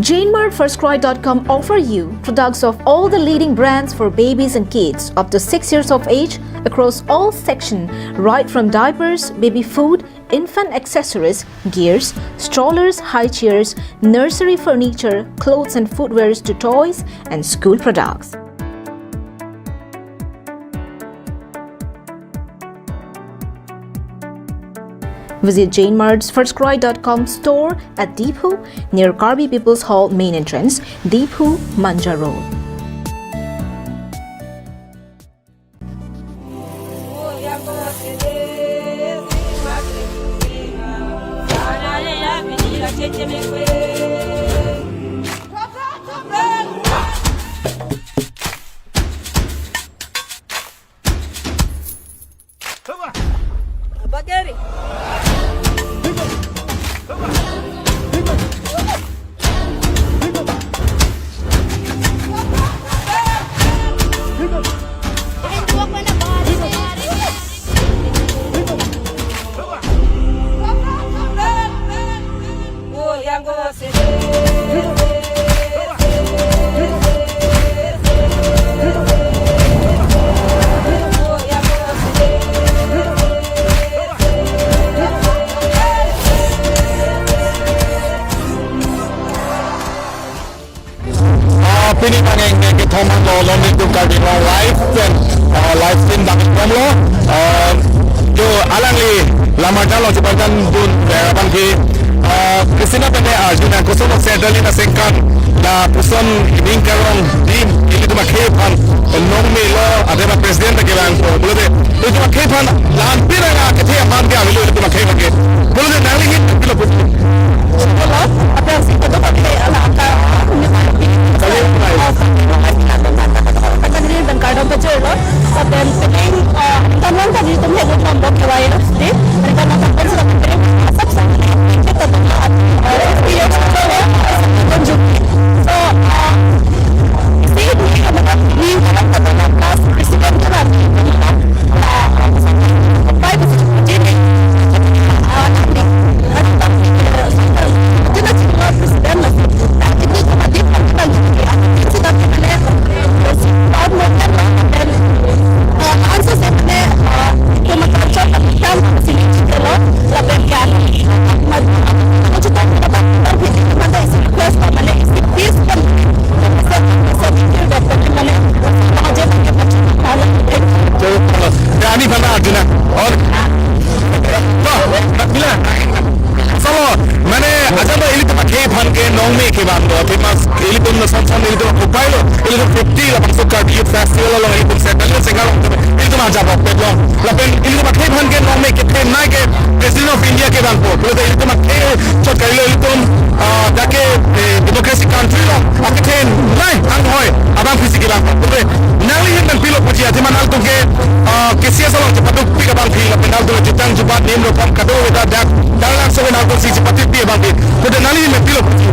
JaneMart FirstCry.com offer you products of all the leading brands for babies and kids up to 6 years of age across all sections, right from diapers, baby food, infant accessories, gears, strollers, high chairs, nursery furniture, clothes and footwears to toys and school products. Visit JaneMart's FirstCry.com store at Deephu near Karbi People's Hall main entrance, Deephu, Manja Road. Pini paneng ke thoman lo lo ni tu kali lo live dan live stream bang kom lo jo alang li lama dah lo jabatan dun bang ki Kristina pene Arjuna kusun settle na sengkan la kusun ingkarong dim ini tu makai pan nong me lo ada ba presiden ke bang ko boleh de itu makai pan lampir na kethe man dia bilo itu makai makai boleh de nali hit bilo put Kalau apa sih itu pakai ala akar dan kadang kecil loh, dan penting teman tadi itu melihat nombor kewajiban sih, mereka melakukan sudah penting asap sangat kita tempat experience itu ya, tunjuk. So, sih ini adalah di dalam ketentuan kelas presiden kan, baik itu jadi nanti kita cuma presiden lah, ini cuma di kita juga sudah pernah और motor dan answer sebenarnya cuma kerja kan sini kalau lakukan kita dapat mana isi kelas mana isi fees kan saya dapat mana aja pakai ya ini mana Arjuna और bila Salo, mana aja ba ini tempat ke pan ke nong me ke bando, tapi ini pun sansan ini tu kupai lo, ini tu 50 lah masuk ke youth festival lo, ini pun settle sehingga lo, ini tu macam apa lo, tapi ini tempat ke pan ke nong me ke naik ke President of India ke bando, boleh ini tempat ke cot kali lo, ini tu dah ke democracy country lo, aku ke naik anghoy, abang fisik ke bando, boleh, nali hendak pilo puji, tapi mana tu ke siapa lo cepat tu pika bang pilo, penal tu jutang jubat nim lo pam kado dah dah langsung nak si cepat dia bang pilo, kau nali hendak pilo puji.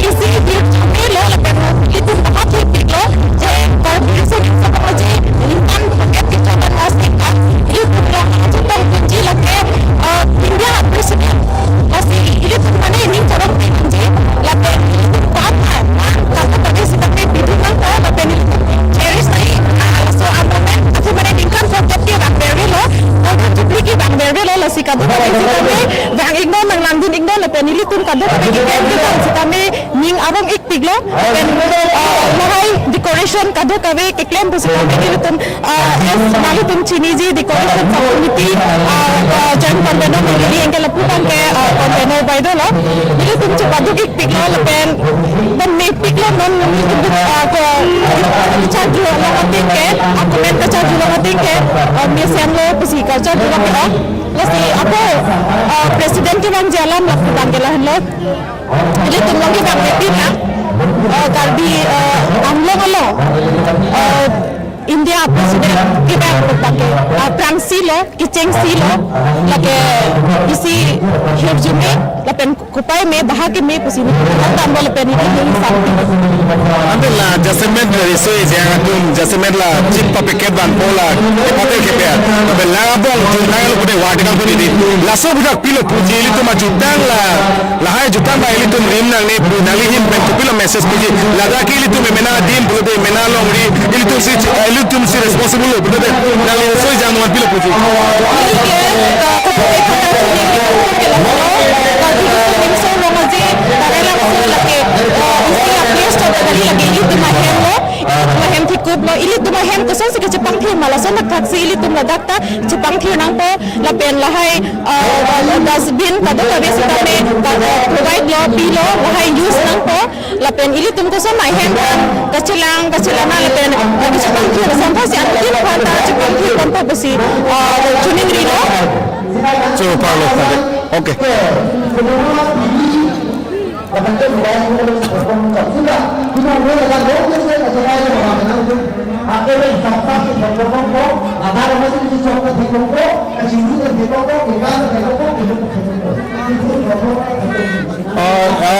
isi dia melo lepas itu tahap itu je kalau bisa sama je lintan paket kita dan pastikan itu dah kita kunci lagi India presiden masih itu mana ini cara kunci lagi apa kalau tadi sudah dibilang kalau tadi cherish tadi so amanah aku mana income for dia bang beri lo kalau dibeli bang beri lo si kado bang igno nang lanjut igno lepas ini pun kado kita ning abang ik piglo dan mahal decoration kado kawe keklaim pusi kami itu mahal itu Chinese decoration community joint container ini yang kalau bukan ke container by the law itu tu cepat ik piglo lepen dan me piglo non ko charge lo ngating ke aku men ke charge lo ngating ke museum lo pusi ka charge lo ke lasi apa presiden ke bang jalan lah tanggelan lo jadi tunggu kita berarti na Karbi amlo kalau India presiden kita berpakai perang silo, kiceng silo, lagi isi hidup jume, lapen kupai me bahagi me pusini, tambah lapen ini sampai. Ambil lah Jasmet dari so jangan tum Jasmet lah chip pakai ban pola pakai keper belang abang junang lu pada wadah pun ini laso budak pilo puji itu maju jutang lah hai jutang ba itu rim nang ni nalihin pen pilo message puji lada ki itu memena dim pilo de mena longri itu si responsible pilo de nalin so jangan pilo puji ilit dumahem ko sa sige Jepang thi malason nagkaksi ilit tum ladakta Jepang thi nang po lapen lahay dustbin kado kabe sa kami provide lo pilo lahay use nang po lapen ilit tum ko sa mahem kacilang na lapen lagi Jepang thi na sampa si antin pata Jepang thi konta basi tuning rino so Paulo okay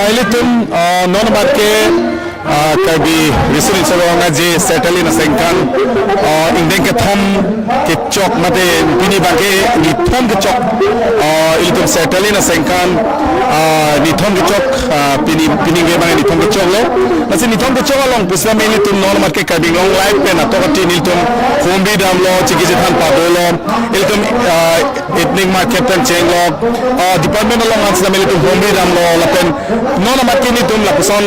Ilitum non marke kabi risuri salonga je settle in sengkan indeng ke thom ke chok mate pini bage ni thom ke chok ilitum settle in sengkan ni thom ke chok pini ge bage ni thom ke chok lo nasi ni thom ke chok long pusla me ilitum non marke kabi long life pe na to ti ilitum khombi dam lo chigi je than pa do lo ilitum ethnic market pen cheng lo department lo ngats na me ilitum khombi dam lo lapen non marke ni tum la puson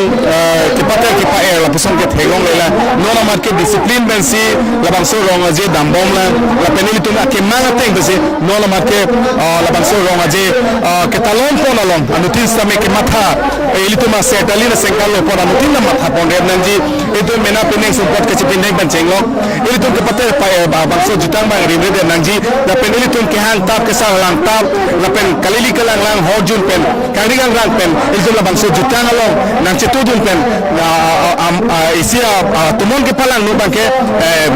ke ki pa air la puson ke thegong lela nona market discipline ben si la bangso rong aje dambom la penili tu ke manga teng besi nona market la bangso rong aje ke talon pon along anutin same ke matha ili tu ma setalina sengkal lo pon anutin na matha pon red nanji itu mena peneng support ke chipin ben chenglok ili tu ke pate pa air ba bangso jutang bang rimre de nanji la penili tu ke hang tap ke sa lang tap la pen kalili kalang lang hojun pen karigang rang pen ili tu la bangso jutang along nang chetudun pen isia tumon ke palang no bangke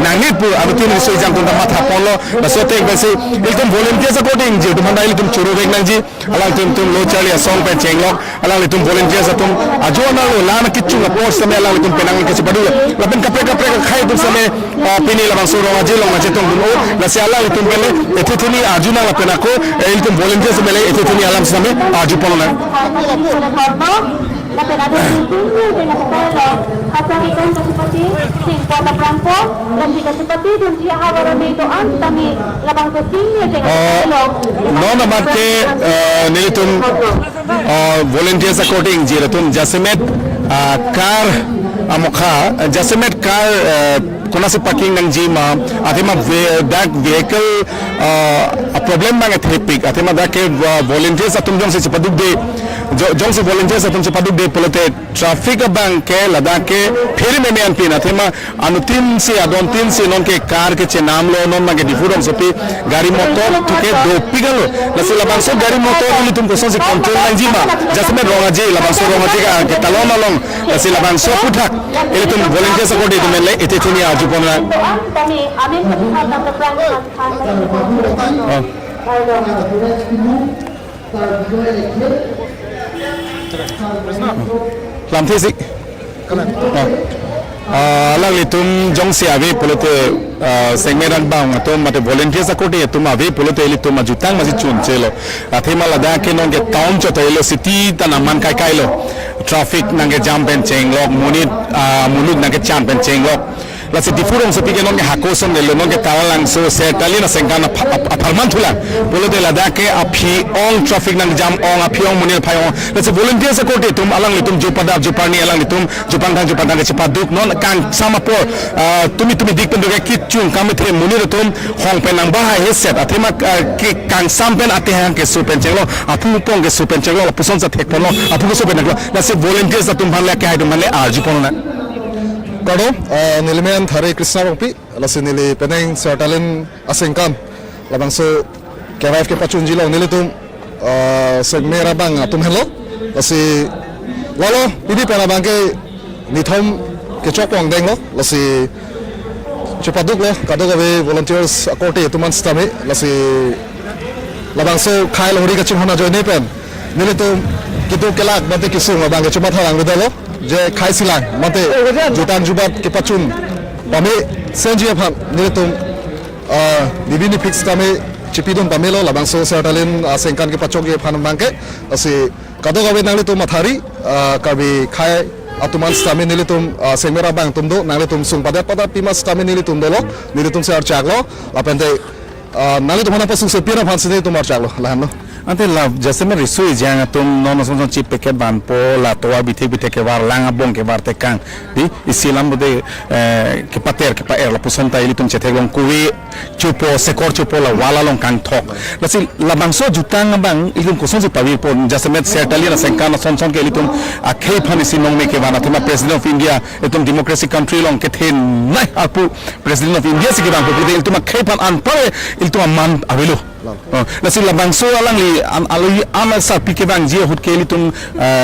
nangit pu anutin risoi jang tunda matha polo basote besi iltum volunteer supporting je tumanda iltum churu rek nangji alang tum lo chali song pen chenglok alang iltum volunteer satum ajona lo lana kichu na post same alang iltum penang ke sipadu lapen kapre khai tum same pini la bangsuro aje lo maje tum no la se alang iltum pele etithuni ajuna la penako iltum volunteer same etithuni alam same aju polona La penada tinggi dengan sekolah hasil itu seperti singkota prampo dan jika seperti dan dia hawaran itu kami labang tinggi dengan sekolah. Nona marke nilitum volunteer supporting jiratun jasemet car amokha jasemet car kuna se parking nang jima atima that vehicle problem bang ethipik atima da ke volunteer satum jong se paduk de jong se volunteer satum se paduk de polote traffic bang ke lada ke pheri me an pina atima anutin se adon tin se non ke car ke che naam lo non mage difurom sopi gari motor tuke do pigalo lase labang so gari motor ni tum ko se control nang jima jasme ronga je labang so ronga je ke talon along lase labang so puthak ele tum volunteer support de mele ete tuni aju pona kami amin berhak dan berperan lam thesi alang litum jong se ave polote segmeran bang atom mate volunteer support e tum ave polote litum ajutang maji chun chelo athema lada ke non ke town cho telo city tanaman kai kai lo traffic nange jam pen chenglok munut nange cham pen chenglok la se difurong se pige non ke hakoson de lo non ke talang so se talina sengkana aparman thula polote lada ke api on traffic nang jam on api on munil phayo la se volunteer support e tum alang litum jupada juparni alang litum jupang ke cepaduk non kan sama por tumi dik pen doge kitchung kamithe munir tum hong pen nang bahai headset athema ke kan sampen ate hang ke super chenglo apu pong ke super chenglo puson sa thek pono apu ko super naglo la se volunteers atum bhanle ke haidum male arju pona kado nilimen thare krishna ropi lase nili peneng sertalen asengkan labang so kevaif ke pachunji lo nilitum segmera bang atum hello lase lalo pidi pera bang ke nithom ke chopong deng lo lase cepaduk lo kado gabe volunteers akote tuman stame lase labang so khail hori ka chimhana joine pen nilitum kitu kelak bante kisung bang ke chumat harang lo je khai silang mate jutan jubat ke pachun pame senji phan niletum divini fix tame chipidum pamelo labang so sertalin sengkan ke pachok ke phan mangke ase kado gabe nangletum mathari kabi khai atuman stami nilitum semera bang tumdo nangletum sung pada pimas stami nilitum dolo nilitum se archaglo lapente nangletum hana pasung se pira phan se tum archaglo lahano Ante la jase me risui jang tum nono son chip ke ban po la toa bithe ke war langa bong ke war te kang di isilam bode ke pater ke pa er la pusan ta ili tum che thegong kuwi chupo sekor chupo la wala long kang thok la si la bangso jutang bang ilum ko son si pawi po jase me certainly na senkan son ke ili tum a khei phani si nong me ke bana thema president of India etum democracy country long ke then nai apu president of India si ke bang po il tum khei phan an pare il tum man avelo nasi labangso alang li aloi amal sa pike bang je hut keli tum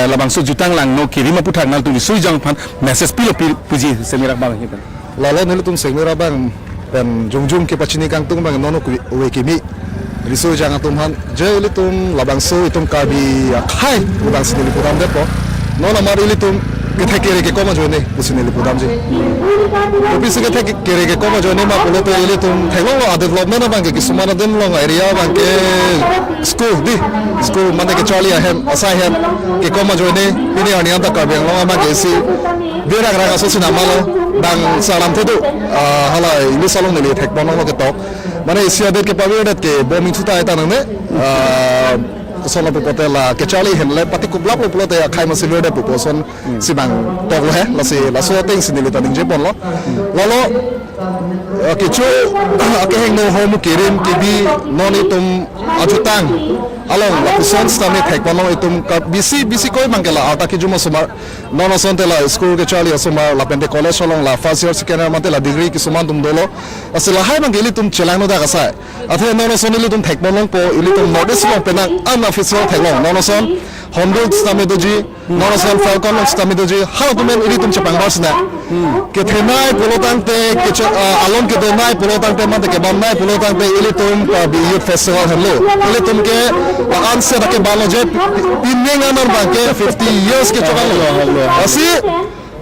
labangso jutang lang no kiri ma puthak nal tu sui jang phan message pilo puji semira bang hitan lalo nilutum semera bang dan jungjung ke pachini kang tung bang nono we kimi risu jang atum han je litum labangso itum kabi khai labang sinili pudam depo nona mari litum ke thekere ke koma jone pusinili pudam je office ke thekere ke koma jone ma pulo to litum thelo development bang ke kisumana den long area bang ke school mane ke chali ahem asai hem ke koma jone ini ani anta ka beng long ma ke si bera gra so sinamalo bang salam tedu hala ini salong nili thek bonong ke tok mane isia det ke pawe det ke bombing tuta eta nang ne sono popote la ke chali hen le pati kublap lo plote khai ma silwe de proportion sibang tok lo he la si la so teng sinili ta ding je bon lo lo ke chu ke heng no home kirim ke bi noni tum ajutang along la pusan stame thek bon lo itum ka bc koi mangela ata ke juma sumar nono sonte la school ke chali sumar la pente college long la first year second year mate la degree ki suman tum dolo asila hai mangeli tum chelano da gasai athe nono sonili tum thek bon long po ili tum notice lo penang unofficial thek long nono son Honduras stame doji nono son falcon stame doji how to men ili tum chapang basna ke thenai polotang te ke alon ke donai polotang te mate ke bamnai polotang te ili tum bi youth festival hello ili tum ke answer ke baloje pinning anor banke 50 years ke chokalo asi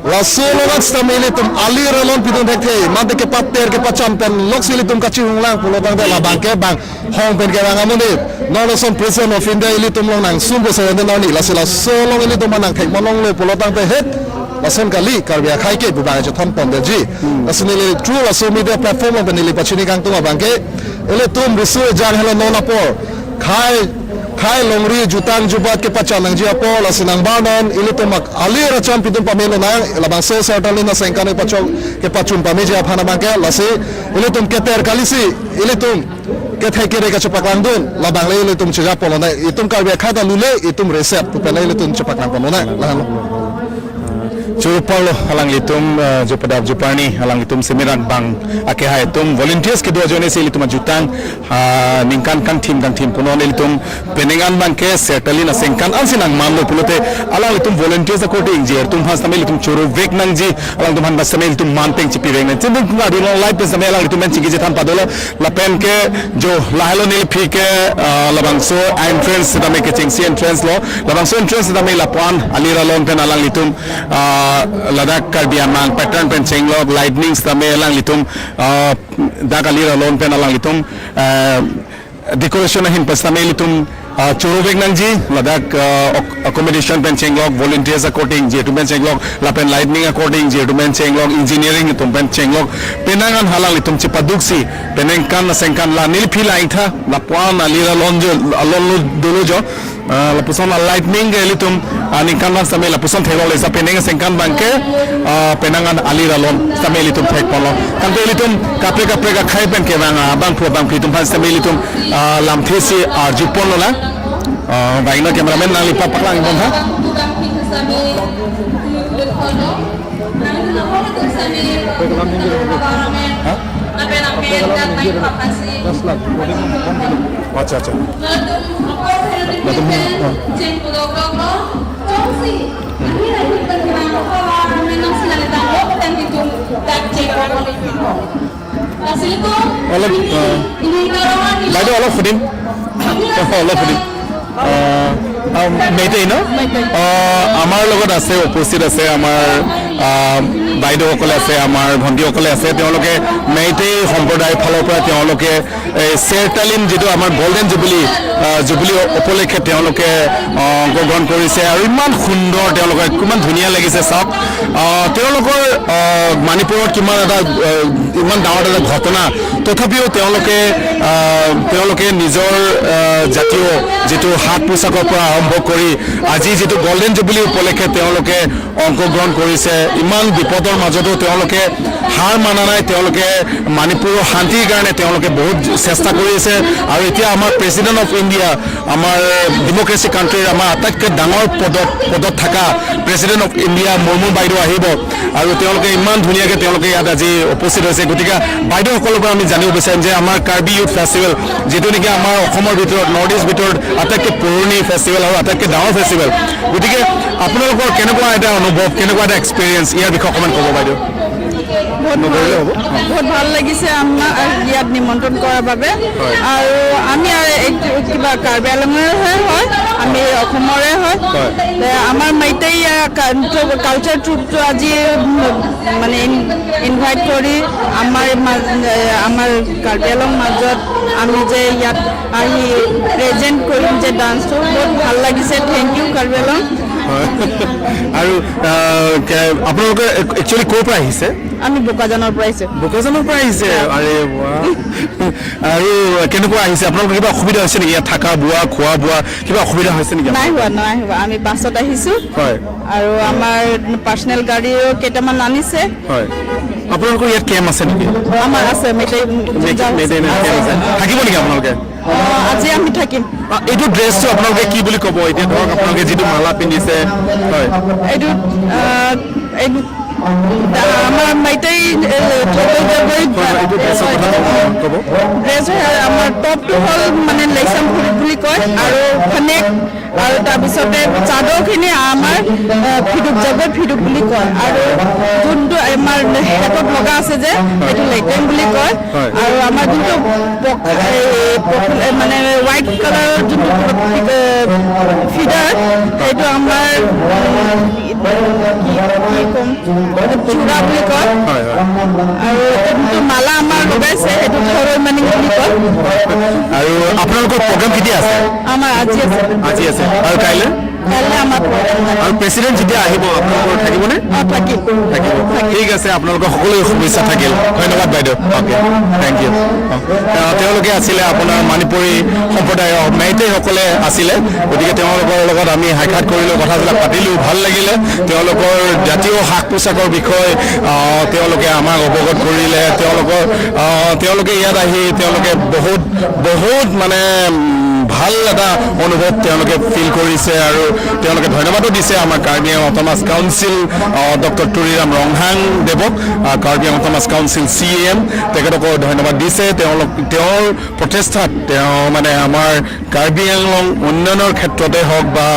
la solo nak stamele tum ali rolon pidon dekhe mate ke patter ke pacham pen loksili tum kachi hunglang polotang te la banke bang hong pen ke bang amone nono son president of India ili tum long nang sumbo se den nani la sila solo ili tum nang thek monong le polotang te het lason kali karbia khai ke bu bang je thon pon de ji lasnile true la so media platform ben ili pachini kang tung banke ele tum risu jan hello nona por khai longri jutang jubat ke pacha nang jia po la sinang banon ili tumak ali racham pidum pamelo nang labang so certainly na sengkane pachong ke pachun pameja phana bangke lasi ili tum ke ter kalisi ili tum ke thekere ka chapaklang dun labang le ili tum chija polo na itum ka be khata lule itum reset tu pele ili tum chapaklang polo na lahalo Chupalo halang litum jupadab jupani halang litum semiran bang ake hai tum volunteers ke dua jone se litum jutang ningkan kan team punon litum penengan bang ke certainly na sengkan ansinang mamlo pulote alang litum volunteers according jer tum has tamel litum churu vek nang ji alang tum han basamel litum manteng chipi vek nang chindung kunga dino live pe samel alang litum men chigi je tham padolo la pen ke jo lahalo nil phi ke labang so entrance tamel ke chingsi entrance lo labang so entrance tamel lapan alira long pen alang litum Ladakh Karbi Anang pattern pen chenglok lightnings tame alang litum dakalira lon pen alang litum decoration hin pastame litum churuvek nangji Ladakh accommodation pen chenglok volunteers according je to pen chenglok la pen lightning according je to pen chenglok engineering tum pen chenglok penangan halang litum chipaduksi penengkan sengkan la nil phi lain tha la pwan alira lonjo alon dolo jo la puson lightning ke litum ningkan lang sampai la puson thelo le sa penenga sengkan bangke penangan alira lon sampai litum thek polo kan te litum kapre ka khai pen ke bang pro bang litum pan sampai litum lam thesi jupon la baina cameraman nang lipa paklang bon ha अच्छा মেইটেই ন আমাৰ লগত আছে উপস্থিত আছে আমাৰ বাইদেউসকলে আছে আমাৰ ভণ্টিসকলে আছে তেওঁলোকে মেইটেই সম্প্ৰদায়ৰ ফালৰ পৰা তেওঁলোকে চেৰটালিন যিটো আমাৰ গল্ডেন জুবিলি উপলক্ষে তেওঁলোকে অংশগ্ৰহণ কৰিছে আৰু ইমান সুন্দৰ তেওঁলোকে কিমান ধুনীয়া লাগিছে চাওক তেওঁলোকৰ মণিপুৰত ইমান ডাঙৰ এটা ঘটনা তথাপিও তেওঁলোকে নিজৰ জাতীয় যিটো সাজ পোছাকৰ পৰা আৰম্ভ কৰি আজি যিটো গল্ডেন জুবিলি উপলক্ষে তেওঁলোকে অংশগ্ৰহণ কৰিছে ইমান বিপদৰ মাজতো তেওঁলোকে হাৰ মানা নাই তেওঁলোকে মণিপুৰৰ শান্তিৰ কাৰণে তেওঁলোকে বহুত চেষ্টা কৰি আছে আৰু এতিয়া আমাৰ প্ৰেচিডেণ্ট অফ ইণ্ডিয়া আমাৰ ডেম'ক্ৰেচি কাণ্ট্ৰিৰ আমাৰ আটাইতকৈ ডাঙৰ পদত থকা প্ৰেচিডেণ্ট অফ ইণ্ডিয়া মুৰ্মু বাইদেউ আহিব আৰু তেওঁলোকে ইমান ধুনীয়াকৈ তেওঁলোকে ইয়াত আজি উপস্থিত হৈছে গতিকে বাইদেউসকলৰ পৰা আমি জানিব বিচাৰিম যে আমাৰ কাৰ্বি ইউথ ফেষ্টিভেল যিটো নেকি আমাৰ অসমৰ ভিতৰত নৰ্থ ইষ্ট ভিতৰত আটাইতকৈ পুৰণি ফেষ্টিভেল আৰু আটাইতকৈ ডাঙৰ ফেষ্টিভেল গতিকে আপোনালোকৰ কেনেকুৱা এটা অনুভৱ কেনেকুৱা এটা এক্সপিৰিয়েঞ্চ ইয়াৰ বিষয়ে অকণমান ক'ব বাইদেউ বহুত ভাল লাগিছে আমাক ইয়াত নিমন্ত্ৰণ কৰাৰ বাবে আৰু আমি কিবা কাৰ্বি আংলঙৰে হয় আমি অসমৰে হয় আমাৰ মেইটেই কালচাৰ ট্ৰুপটো আজি মানে ইনভাইট কৰি আমাৰ কাৰ্বি আংলং মাজত আমি যে ইয়াত আহি প্ৰেজেণ্ট কৰিম যে ডান্সটো বহুত ভাল লাগিছে থেংক ইউ কাৰ্বি আংলং আৰু আপোনালোকে একচুৱেলি ক'ৰ পৰা আহিছে আমি বোকাজানৰ পৰা আহিছে আৰে আৰু কেনেকুৱা আহিছে আপোনালোকৰ কিবা অসুবিধা হৈছে নেকি ইয়াত থকা বোৱা খোৱা বোৱা কিবা অসুবিধা হৈছে নেকি নাই হোৱা আমি বাছত আহিছোঁ আৰু আমাৰ পাৰ্চনেল গাড়ীও কেইটামান আনিছে আপোনালোকৰ ইয়াত কেম্প আছে নেকি আমাৰ আছে থাকিব নেকি আপোনালোকে আজি আমি থাকিম এইটো ড্ৰেছটো আপোনালোকে কি বুলি ক'ব এতিয়া ধৰক আপোনালোকে যিটো মালা পিন্ধিছে এইটো আমাৰ মেইটেই ড্ৰেছ আমাৰ টপটো হ'ল মানে লেইচাম ফুৰি বুলি কয় আৰু ফনেক আৰু তাৰপিছতে চাদৰখিনি আমাৰ ফিডুক বুলি কয় আৰু যোনটো আমাৰ হেটত লগা আছে যে সেইটো লেটেম বুলি কয় আৰু আমাৰ যোনটো মানে হোৱাইট কালাৰৰ যোনটো ফিডাৰ সেইটো আমাৰ কি ক'ম চূড়া বুলি কয় আৰু যোনটো মালা আমাৰ লগাইছে সেইটো থৰৈ মানি বুলি কয় আৰু আপোনালোকৰ প্ৰগ্ৰাম কেতিয়া আছে আমাৰ আজি আছে আৰু কাইলৈ আমাৰ আৰু প্ৰেচিডেণ্ট যেতিয়া আহিব আপোনালোকৰ থাকিবনে থাকিব ঠিক আছে আপোনালোকৰ সকলোৰে শুভেচ্ছা থাকিল ধন্যবাদ বাইদেউ অ'কে থেংক ইউ তেওঁলোকে আছিলে আপোনাৰ মণিপুৰী সম্প্ৰদায়ৰ মেইটেইসকলে আছিলে গতিকে তেওঁলোকৰ লগত আমি সাক্ষাৎ কৰিলোঁ কথাবিলাক পাতিলোঁ ভাল লাগিলে তেওঁলোকৰ জাতীয় সাজ পোছাকৰ বিষয়ে তেওঁলোকে আমাক অৱগত কৰিলে তেওঁলোকে ইয়াত আহি তেওঁলোকে বহুত মানে ভাল এটা অনুভৱ তেওঁলোকে ফিল কৰিছে আৰু তেওঁলোকে ধন্যবাদো দিছে আমাৰ Karbi Anglong autonomous council doctor Tuliram Ronghang দেৱক Karbi Anglong autonomous council CAM তেখেতকো ধন্যবাদ দিছে তেওঁৰ প্ৰচেষ্টাত মানে আমাৰ কাৰ্বি আংলং উন্নয়নৰ ক্ষেত্ৰতে হওক বা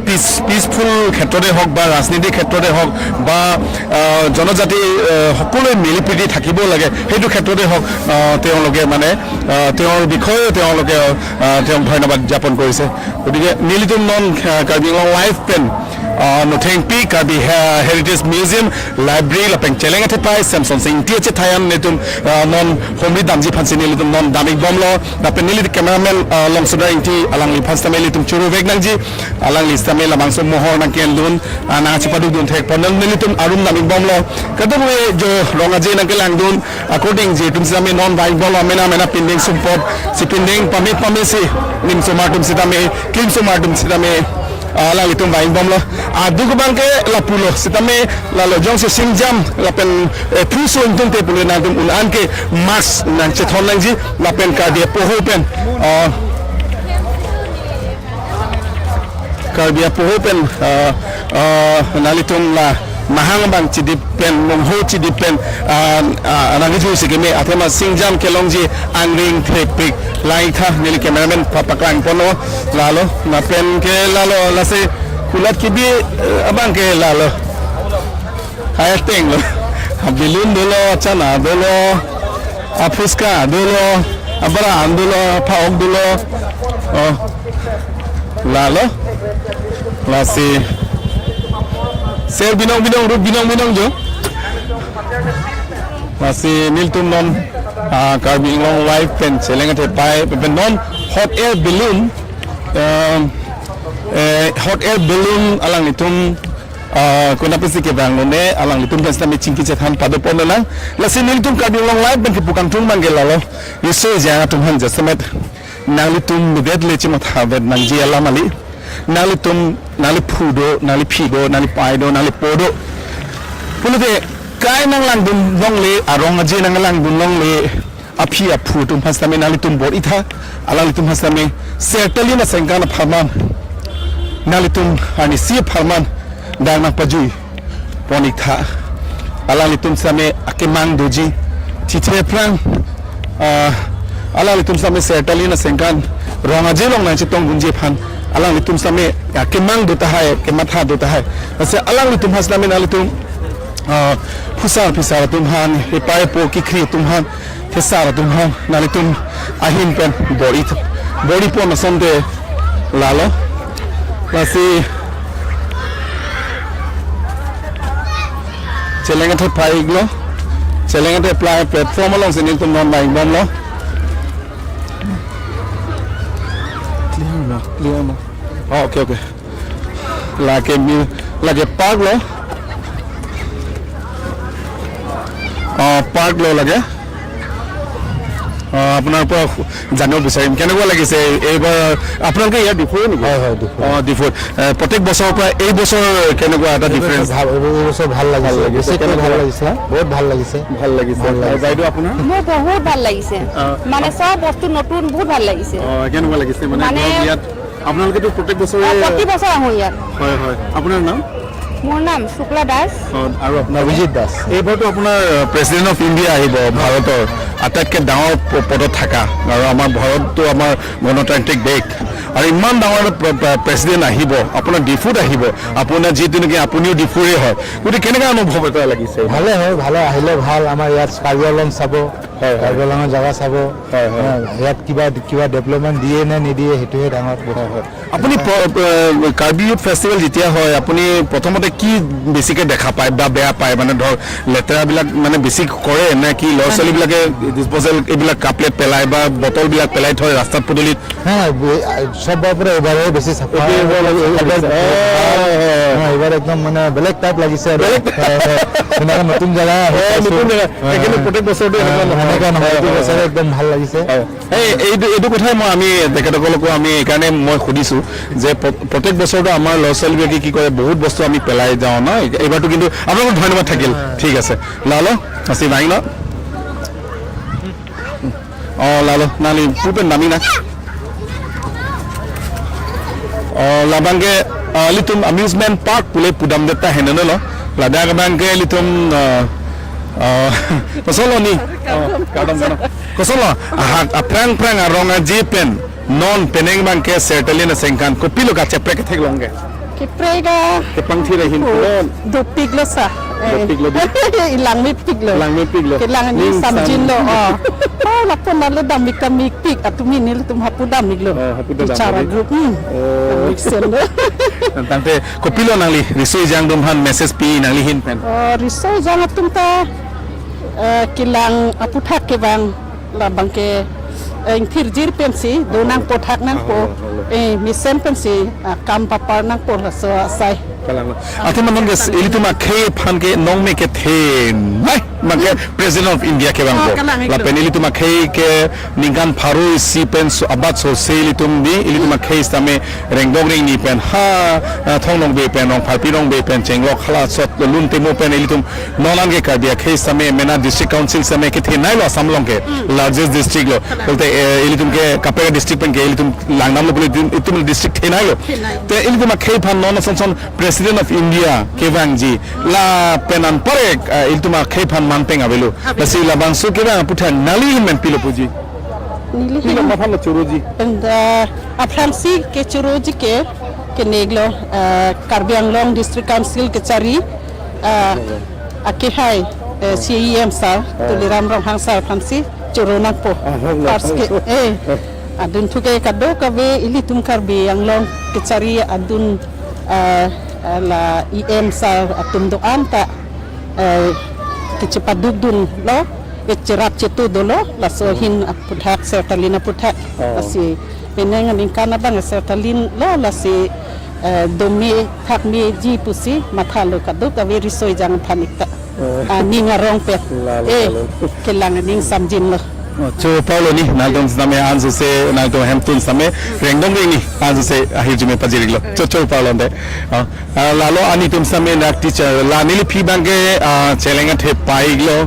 পিচফুল ক্ষেত্ৰতে হওক বা ৰাজনীতিৰ ক্ষেত্ৰতে হওক বা জনজাতি সকলোৱে মিলি প্ৰীতি থাকিব লাগে সেইটো ক্ষেত্ৰতে হওক তেওঁলোকে মানে তেওঁৰ বিষয়েও তেওঁলোকে তেওঁক ধন্যবাদ জ্ঞাপন কৰিছে গতিকে নীলিতুম নন কাৰ্বি আংলং লাইফ পেন Nothing Peak Kabi Heritage Museum Library lapeng celeng ate pai Samson sing tie thayan netum non homri damji phansi nilitum non damik bomlo lapen nilit cameraman long sudar inti alang li phasta melitum churu vegnangji alang li stamel lamang so mohor na kendun na chipadu dun thek ponal nilitum arum damik bomlo kadam jo rongaje na kelang dun according je tum sami non baik bolo mena pinding support si pinding pamit si nim somatum sitame kim somatum sitame ala litum baik bomlo adugo bangke lapulo sitame lalo jong se singjam lapen puso intum te pulo na dum unan ke mas nang che thon langji lapen ka dia pohopen Karbia pohopen nalitum la mahang bang cidipen mongho cidipen anangju sikime athema singjam kelongji angring thepik laitha nili cameraman papaklang pono lalo napen ke lalo lase kulat kibi abang ke lalo hayateng lo bilun dulu chana dulu apuska dulu abara dulu paok dulu Lalo Lasi Sel binong rut binong jo Lasi niltum non Karbi long life pen selenga te pai pen non hot air balloon hot air balloon alang nitum kuna pesi ke bang ne alang nitum kan stame cingki cethan pada pon na Lasi niltum Karbi long life pen ke pukang tung mangel lalo Yeso ja tum han jasemet nalitum bed le chimat habet nangji ala mali nalitum nali phudo nali phido nali paido nali podo pulute kai nang lang dum long le arong aje nang lang dum long le aphi aphu tum phastame nalitum bor itha ala litum phastame certainly na sengkana pharman nalitum ani si pharman dang na pajui ponikha ala litum same akemang doji chitre prang ala litum same certainly na sengkan ronga jelong na chitong gunje phan ala litum same akemang dota hai kematha dota hai ase ala litum hasname na litum phusar tum han hipai po ki khri tum han thesar tum han na litum ahin pen body po na somde lalo lasi chelenga the pai glo chelenga the apply platform along sin tum non bai bom lo clear mo okay like park lo park lo lage আপোনাৰ পৰা জানিব বিচাৰিম কেনেকুৱা লাগিছে এইবাৰ আপোনালোকে ইয়াৰ ডিফৰ নেকি হয় ডিফৰ প্ৰত্যেক বছৰৰ পৰা এই বছৰ কেনেকুৱা এটা ডিফাৰেন্স ভাল এই বছৰ ভাল লাগিছে ভাল লাগিছে বহুত ভাল লাগিছে বাইদেউ আপোনাৰ মোৰ বহুত ভাল লাগিছে মানে সব বস্তু নতুন বহুত ভাল লাগিছে কেনেকুৱা লাগিছে মানে ইয়াত আপোনালোকেতো প্ৰত্যেক বছৰে প্ৰতি বছৰ আহো ইয়াত হয় আপোনাৰ নাম মোৰ নাম শুক্লা দাস আৰু আপোনাৰ অভিজিত দাস এইবাৰতো আপোনাৰ প্ৰেসিডেন্ট অফ ইণ্ডিয়া আহিব ভাৰতৰ আটাইতকৈ ডাঙৰ পদত থাকা আৰু আমাৰ ভাৰতটো আমাৰ গণতান্ত্ৰিক দেশ আৰু ইমান ডাঙৰ প্ৰেসিডেন্ট আহিব আপোনাৰ ডিফুত আহিব আপোনাৰ যিটো নেকি আপুনিও ডিফুৰে হয় গতিকে কেনেকুৱা অনুভৱ এটা লাগিছে ভালে আহিলে ভাল আমাৰ ইয়াত কাৰ্বি আংলং চাব কাৰ্বি আংলঙৰ জাগা চাব ইয়াত কিবা ডেভেলপমেণ্ট দিয়ে নে নিদিয়ে সেইটোহে ডাঙৰ আপুনি কাৰ্বি ইউথ ফেষ্টিভেল যেতিয়া হয় আপুনি প্ৰথমতে কি বেছিকৈ দেখা পায় বা বেয়া পায় মানে ধৰ লেতেৰাবিলাক মানে বেছি কৰে নে কি ল'ৰা ছোৱালীবিলাকে ডিছপ'জেল এইবিলাক কাপ প্লেট পেলায় বা বটলবিলাক পেলাই থয় ৰাস্তাত পদূলিত চবৰ পৰা এবাৰে বেছি চাফা এইবাৰ একদম মানে বেলেগ টাইপ লাগিছে নতুন জেগা প্ৰত্যেক বছৰতে একদম ভাল লাগিছে এইটো কথাই আমি তেখেতসকলকো আমি এইকাৰণে মই সুধিছোঁ যে প্ৰত্যেক বছৰতে আমাৰ ল'ৰা ছোৱালীবিলাকে কি কৰে বহুত বস্তু আমি পেলাই যাওঁ ন এইবাৰটো কিন্তু আপোনালোকক ধন্যবাদ থাকিল ঠিক আছে লালো আছে নাই ন lalu nali pupen namina labangge litum amusement park pule pudam detta heneno lo ladaga bangge litum kosolo ni kadam bana kosolo prang aronga jepen non peneng bangke certainly na sengkan kopilo ka chepre ke theglonge kiprega ke pangthi rehin do piglo sa ilang mi piglo ilang ni samjin lo lapon nalu damik kamik pig atumi nil tum hapu damik lo cara grup mixen lo tante kopilo nali risoi jang dum han message pi nali hin pen risoi jang atum ta kilang apu thak ke bang labang ke thirjir pensi donang pothak nang po misen pensi kam papar nang por so sai Ati manong guys, ilito makhe pan ke nong me ke the, nai makhe President of India ke bangko. Lapen ilito makhe ke ningkan paru si pen so abat so se ilito ni ilito makhe istame rengdong ring ni pen ha thong nong be pen nong palpi nong be pen chenglok khala sot lun temo pen ilito nonan ke kardia ke istame mena district council same ke the nai lo samlong ke largest district lo. Bolte ilito ke Kapega district pen ke ilito langnam lo ilito district the nai lo. Te ilito makhe pan non son President of India Kevangji la penan parek iltuma khephan manteng avelu lasi la bangsu kebang puthan nali men pilopuji nili ma pham churoji and aphansi ke churoji ke neglo Karbi Anglong district council ke chari ake hai CEM sa tuliram ram hang sa aphansi churona po pars ke adun tuke kado kabe ili tum karbi yang long kecari adun la IM sa atum doan ta kecepat dudun lo cerat cetu dolo la sohin puthak sertalina puthak asi penengan ingkana bang sertalin lo la si domi thak mi ji pusi mathalo kado kabe risoi jang thanikta ninga rong pet kelang ning samjin lo cho Paulo ni nalton same anzu se nalton Hampton same rengdom ni anzu se ahijme pajiriglo cho Paulo de lalo ani tum same na teacher la nili phi bange chelenga the pai glo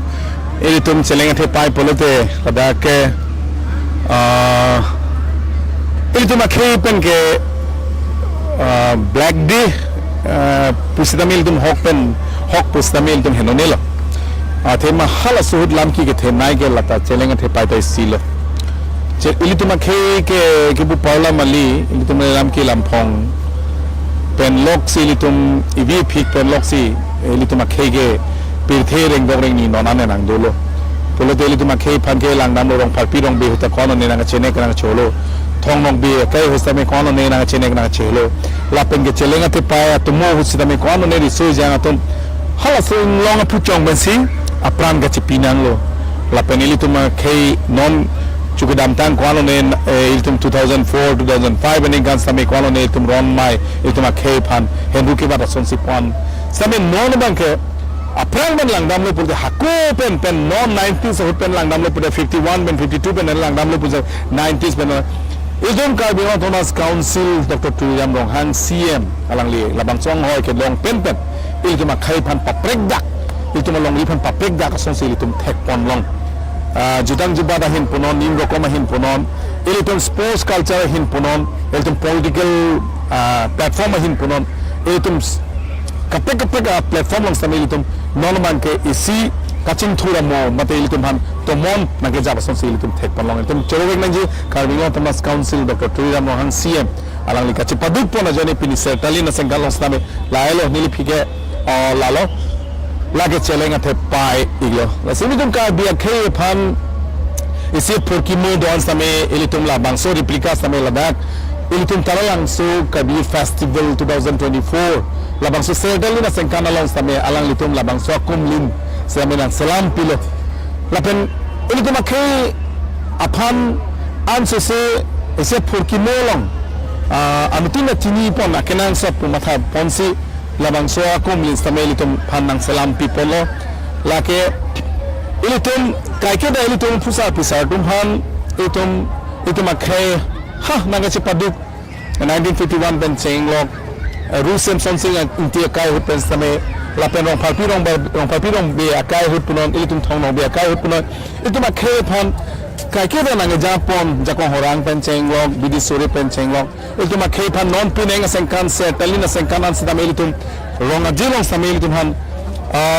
eli tum chelenga the pai polote kada ke eli tum akhe pen ke black day pusitamil tum hok pusitamil tum henonelo थे महल सुहुद लाम की के थे नाई के लता चलेंगे थे पाइता silo इली तुम के बु पावला मली इली तुम लाम की लामफोंग पेन लॉक सी इली तुम इवी फिक पेन लॉक सी इली तुम के पिरथे रेंग दो रेंग नी नोना ने नंग दोलो पोलो ते इली तुम फान के लांग नाम रोंग फालपी रोंग बे हुता कौन ने नंग चेने के नंग छोलो थोंग नोंग बे कई हुस्ता में कौन ने नंग चेने के नंग छोलो लापेन के चलेंगे थे पाया तुमो हुस्ता में कौन ने रिसोई जाना तुम हला सुन लॉन्ग पुचोंग बंसी apran ga chipinang lo la penili tuma kei non chukidam tang kwano ne iltum 2004 2005 ani gan same kwano ne tum ron mai iltuma kei phan hendu ke ba son si pon same non bang ke apran ban langdam lo purde hakko pen non 90s ho pen langdam lo purde 51 pen 52 pen langdam lo purde 90s pen Izon Carbion Thomas Council Dr. Tuyam Rong Han CM alang li labang chong hoi ke long pen iltuma kei phan paprek dak itu melong lipan papek dak asong itu tek pon long judang jubada hin punon nim rokoma hin punon itu sports culture hin punon itu political platform hin punon itu kapek platform long sambil itu non ke isi kacing thura mo mate itu han tomon nage jaba asong itu tek pon long itu cerewek nanji Carbion Thomas Council Dr. Tuyam Rong Han CM alang li kaci paduk pon ajone pini sertalina senggalong stame laelo nili pige lalo lagi celenga the pai iglo la simitum ka bia khe phan isi porkimo don same elitum la bangso replica same ladak elitum taralang so kabi festival 2024 la bangso sedal na sengkana long same alang litum la bangso kumlin same nang salam pilo la pen elitum khe aphan anso se isi porkimo long anutin na tini pon akenang so pumatha ponsi labang so akum lin stamel itum phanang salam people lo lake ilitum kaike da ilitum pusa tum han itum akhe ha naga chipaduk 1951 ben cheng lok rusem sonsing intia kai hut pen stame lapen rong palpi rong be akai hut punon ilitum thong no be akai hut punon itum akhe phan kaike da naga japon jakong horang pen cheng lok bidisuri pen cheng lok itum akhe phan non pineng sengkan se talina sengkanan sidam ilitum rong ajilong samel ilitum han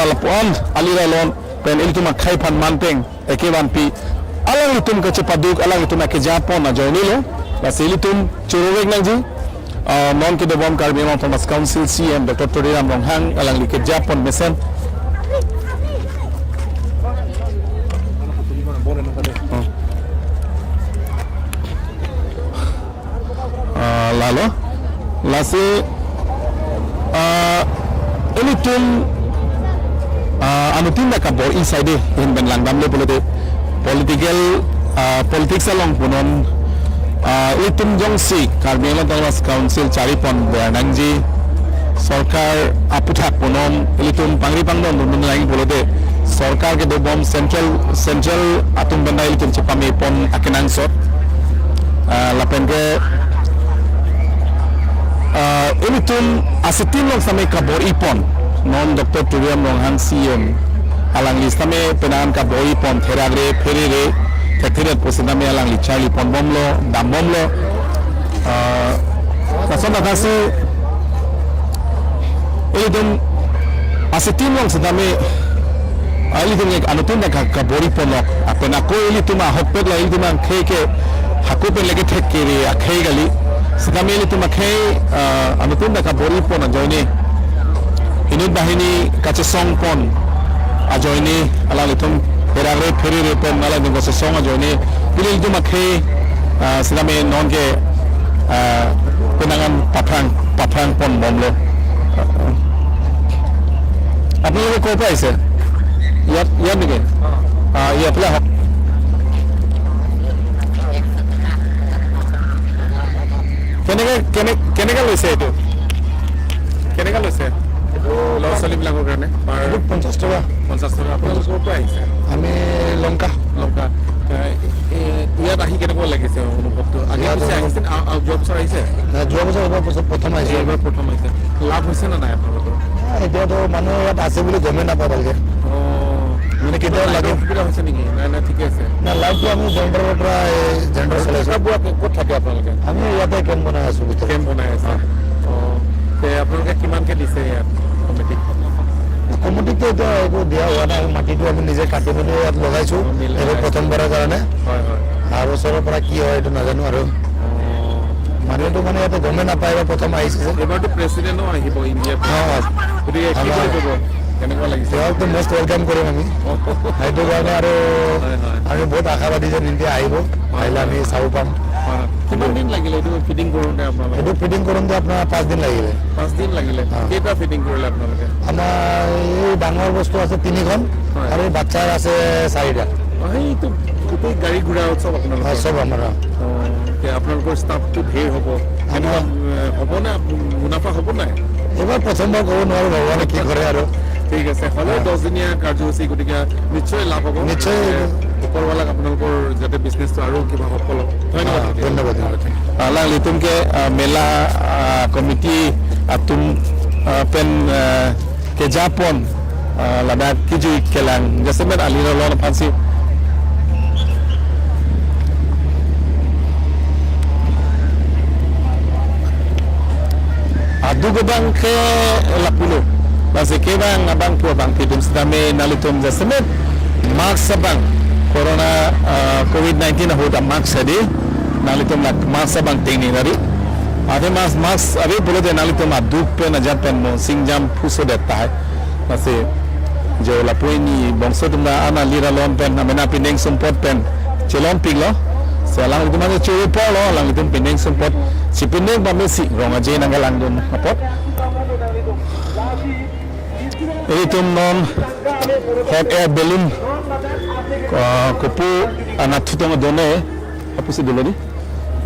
lapuan alira lon pen ilitum akai phan manteng ekewan pi alang ilitum ka cepaduk alang ilitum ke japon na joini lo bas ilitum churowek nangji non ke dobom Carbion Thomas Council CM Dr. Tuyam Rong Han alang li ke japon mesen lalo lasi ilitum anutin da kabor inside in ben langdam le politics along punon ilitum jongsi Carbion Thomas Council charipon bernangji sarkar aputhak punon ilitum pangri pangdon dun lagi bolode sarkar ke dobom central atum benda ilitum chepami pon akenang sot lapen ke ilitum asitin long samay kabor ipon non Dr. Tuyam Rong Han CM alang li samay penan kabor ipon theragre ferire thetiret posiname alang li charli pon bomlo dam bomlo kasona kasi ilitum asitin long samay ilitum ek anutun da kabor ipon lok apena ko ilitum hokpet la ilitum ang kheke hakupen lege thekkere akhei gali Sekamili tu makai anutun da kabori pon ajoini inut bahini kace song pon ajoini ala litum peragre peri repon ala ni gose song ajoini pilil tu makai sinami non ke penangan patang pon bomlo আপোনালোকে ক'ৰ পৰা আহিছে ইয়াত নেকি ইয়াত আহক কেনেকৈ লৈছে এইটো কেনেকৈ লৈছে ল'ৰা ছোৱালীবিলাকৰ কাৰণে 50 টকা আপোনালোক ক'ৰ পৰা আহিছে আমি লংকা ইয়াত আহি কেনেকুৱা লাগিছে অনুভৱটো আগে পিছে আহিছে যোৱা বছৰ আহিছে যোৱা বছৰ এবাৰ প্ৰথম আহিছে এইবাৰ প্ৰথম আহিছে লাভ হৈছে নে নাই আপোনালোকৰ এতিয়াতো মানুহ ইয়াত আছে বুলি গমেই নাপায় ভালকে মানে কেতিয়াও লাগে অসুবিধা হৈছে নেকি নাই ঠিকে আছে না লাইফটো আমি জেণ্ডাৰৰ পৰা জেণ্ডাৰ চলাইছোঁ ক'ত থাকে আপোনালোকে আমি ইয়াতে কেম্প বনাই আছোঁ কেম্প বনাই আছে আপোনালোকে কিমানকৈ দিছে ইয়াত কমিটিক কমিটিকটো এতিয়া একো দিয়া হোৱা নাই মাটিটো আমি নিজে কাটি মেলি ইয়াত লগাইছোঁ এইটো প্ৰথমবাৰৰ কাৰণে আৰু ওচৰৰ পৰা কি হয় এইটো নাজানো আৰু মানুহটো মানে ইয়াতে গমেই নাপায় এবাৰ প্ৰথম আহিছে যে এবাৰতো প্ৰেচিডেণ্টো আহিব ইণ্ডিয়াত গতিকে কি বুলি ক'ব কেনেকুৱা লাগিছে তেওঁকতো মষ্ট ৱেলকাম কৰিম আমি সেইটো কাৰণে আৰু আমি বহুত আশাবাদী যেন ইণ্ডিয়া আহিব আহিলে আমি চাব পাম কিমান দিন লাগিলে এইটো ফিটিং কৰোঁতে আপোনালোকে এইটো ফিটিং কৰোঁতে আপোনাৰ 5 দিন লাগিলে 5 দিন লাগিলে কেইটা ফিটিং কৰিলে আপোনালোকে আমাৰ এই ডাঙৰ বস্তু আছে 3খন আৰু বাচ্চাৰ আছে 4টা সেইটো গোটেই গাড়ী ঘোঁৰা চব আপোনালোকৰ চব আমাৰ আপোনালোকৰ ষ্টাফটো ধেৰ হ'ব কেনেকুৱা হ'বনে মুনাফা হ'ব নাই এইবাৰ প্ৰথমবাৰ ক'ব নোৱাৰোঁ ভগৱানে কি কৰে আৰু ঠিক আছে হ'লেও 10 দিনীয়া কাৰ্যসূচী গতিকে নিশ্চয় লাভ হ'ব নিশ্চয় ওপৰৱালাক আপোনালোকৰ যাতে বিজনেছটো আৰু কিবা সফল হ'ব ধন্যবাদ Alang litum ke mela komiti atum pen ke Japon ladat kiju kelang jasemet alira lon pansi adu gebang ke lapulu masih ke bang abang tua bang titum sedame nalitum jasemet mask sabang corona covid-19 hoda mask sadi nalitum nak masa bang tingni nari ada mas अभी बोले थे nalitum aduk pe najat pen mo singjam puso deta hai masih jo lapoi ni bangso tumna ana lira lon pen namena pineng sumpot pen celon piglo selang itu mana curi polo lang itu pineng sumpot si pineng bamesi ronga je nanggalang dum apot itu non hot air balloon kopu anak tutong done apa sih dulu ni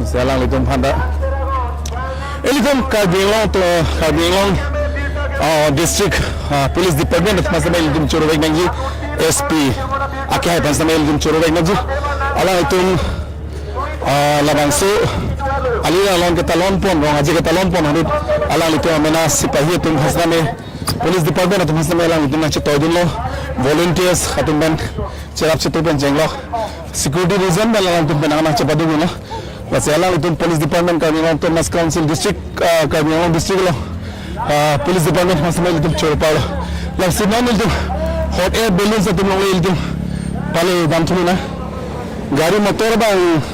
selang litum panda elitum Karbianglong to Karbianglong district police department masama elitum chorobek nangji SP akai masama elitum chorobek nangji ala itum labangso alira long ke talon pon rong aje ke talon pon harut ala litum amena sipahi tum hasame police department tum hasame ala litum nache toidin lo volunteers hatum ban cherap chetu pen jenglo security reason ala tum benana chepadu lo Wasalang itu police department Karbianglong Thomas Council district Karbianglong district lo police department masih itu coba lo. Lalu sinon itu hot air balloon satu long itu paling bantu na. Gari motor bang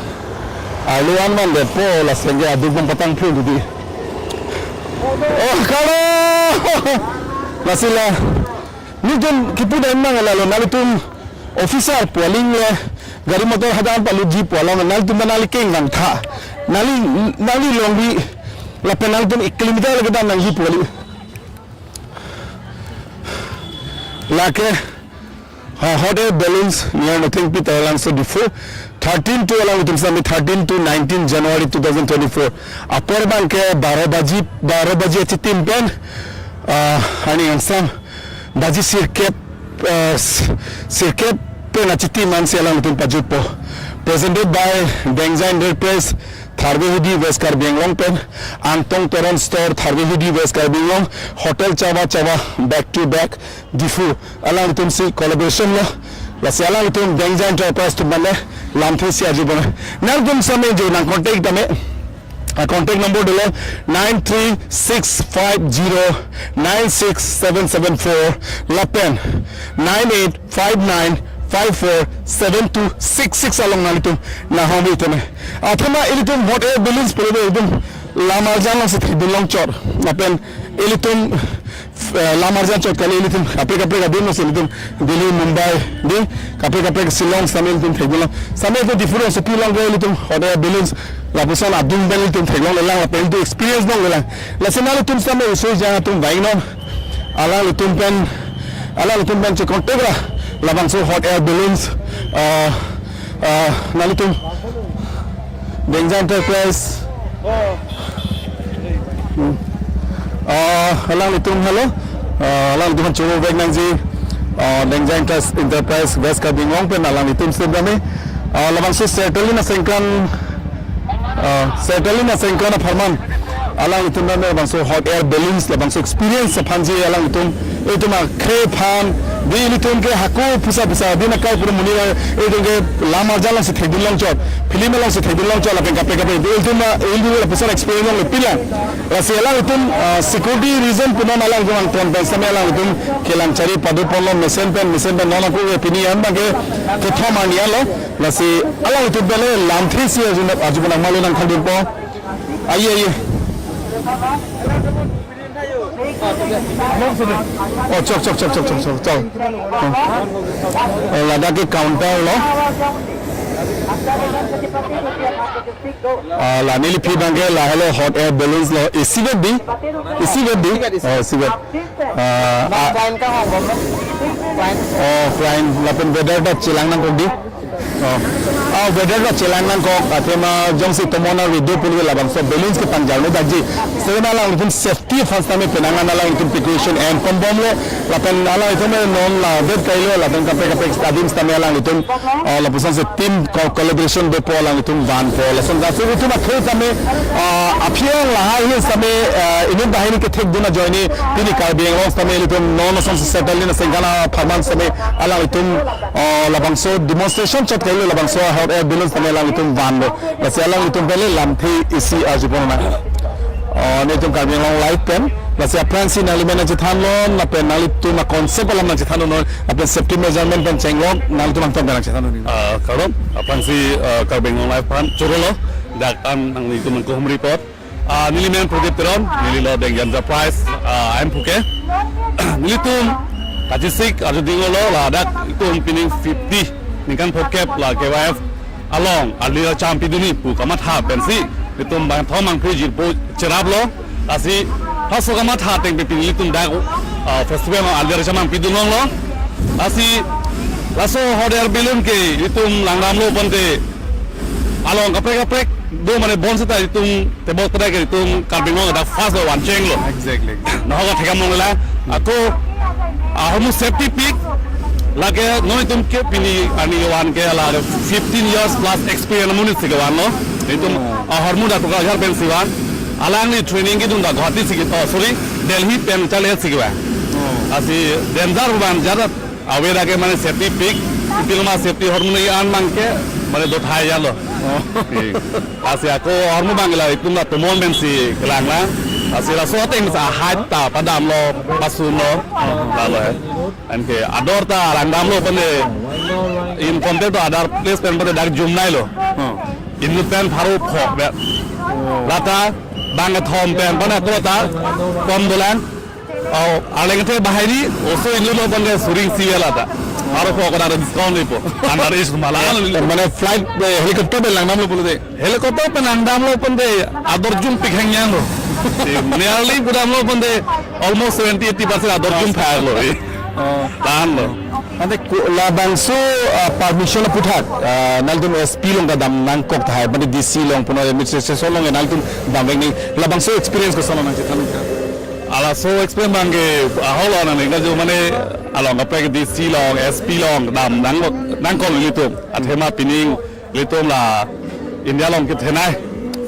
aluan man depo lah sehingga adu petang pun jadi. Oh kalau masih lah. Ni kan kita dah emang lalu nalu tu officer polling le. Gari motor hadaan palu jeep wala nal tum nali keng nang tha nali longbi la penal tum 1 kilometer lagi dan nang jeep wali lake hot air balloons near nothing pit alang so before 13 to alang tum sami 13 to 19 January 2024 apor bang ke 12 baji ati tim pen ani ansam baji circuit Penachiti Mansialang tum pajupo presented by Dengza Enterprise Tharbehudi West Karbianglong pen Antong Toron Store Tharbehudi West Karbianglong Hotel Chava back to back Difu alang tum si collaboration lo lasialang tum Dengza Enterprise tum bale lamthi si ajibona nal tum samay jo na contact tame contact number dilo 93650967774 lapen 9859 547266 along nalitum na home ito na athama ilitum hot air balloons pwede ilitum lamal jang lang sa bilong chor napen ilitum lamarjan chot kali litum kapre gadin no litum Delhi Mumbai di kapre Shillong samil litum thegula samil to different so pilong go litum hot air balloons la pusan adun bel litum thegong la pen to experience dong la senal litum samil so ja tum vai no ala litum pen che kontegra la bang so hot air balloons na litum Dengja Enterprise halang litung hello halang litung chumo bag nang ji Dengja Enterprise West ka bingong pen halang litung sedame labang so settle na sengkan farman halang litung na labang so hot air balloons labang so experience phanji halang litung itu ma khe phan di litung ke haku pusa di na kai pura muni itu ke lamar jalan se thegdin long chot film long se thegdin long chot la kape itu ma ildu la pusa experience long pila la se halang litung security reason puna halang jang ton ben samay halang litung kelang cari padu polo mesen pen nona ko pini an ba ke thoma niya lo la se halang litung bele lam thri se ajubana malu nang khadin po aye oh chok lada ke counter lo la nili phi bange la hello hot air balloons lo AC bed di fine la pen weather da chilang nang ko di weather da chilang nang ko athema jongsi tomona video pul la bang so balloons ke panjal no daji sena la ulun safety first time penangan la ulun precaution and pom lo la pen ala ithome non la bed kailo la pen kape stadium stame la ulun la pusan se team collaboration de pola ulun van po la son da so ulun ma khoi same aphiang la hi same inun bahini ke thek duna joini tini kai beng lo same ulun non son settle ni sengana farman same ala ulun la bang so demonstration chat kailo la bang so hot air balloons same la ulun van lo la se ala ulun bele lam thi isi ajupona ne tum ka beng long light pen la se appliance na limen na than lo na pen na tu ma concept lam na than no apn safety measurement pen chengok na tu mang tom na than no karom appliance ka beng long light pan churolo dak an nang ni tu man ko hum report nilimen project ron nililo Dengja Enterprise I'm puke nilitum kajisik ajudingolo la dak itum pining 50 nikan pokep la KYF along alira champiduni pu kamatha pensi litum bang thomang pujil po cherablo asi haso kamatha teng pin litum da festival alira chamang pidunong lo asi laso hoder bilum ke litum langram lo ponte along kaprek do mane bon sa litum tebok tada ke litum karbingo da fast one cheng lo exactly no ga thegamong la ako homu safety peak lage no itum ke pini ani wan ke la 15 years plus experience muni sigawan no itum hormuda to gar ben siwan alang ni training ki dunda Guwahati sigi sorry Delhi pen chale sigiwa asi denjar ban jara awera ke mane safety peak pilma safety hormone an mangke mane do thai ya lo asi ako hormu bangla itum na tomon ben si kelangla asi la so teng sa hat ta padam lo pasun lo la lo anke ador ta randam lo pande in compare to other place pen pande dak jumnai lo in pen tharu phok be lata bang thom pen pande to ta kom dolan aleng the bahari also in lo pande suring siela ta aro phok na discount lipo andar is mala mane flight helicopter be langnam lo pulude helicopter pen andam lo pande ador jum pikhang lo nearly budam lo pande almost 70-80% ador jum phar lo tan lo ante la bangso permission puthat naltum SP long da dam nang kok thai bani DC long puno administration so long naltum dam ni la bangso experience ko sono nang chitan ala so experience bange holo na ni jo mane along ka prek DC long SP long dam nang ko litum athema pining litum la India long ke thenai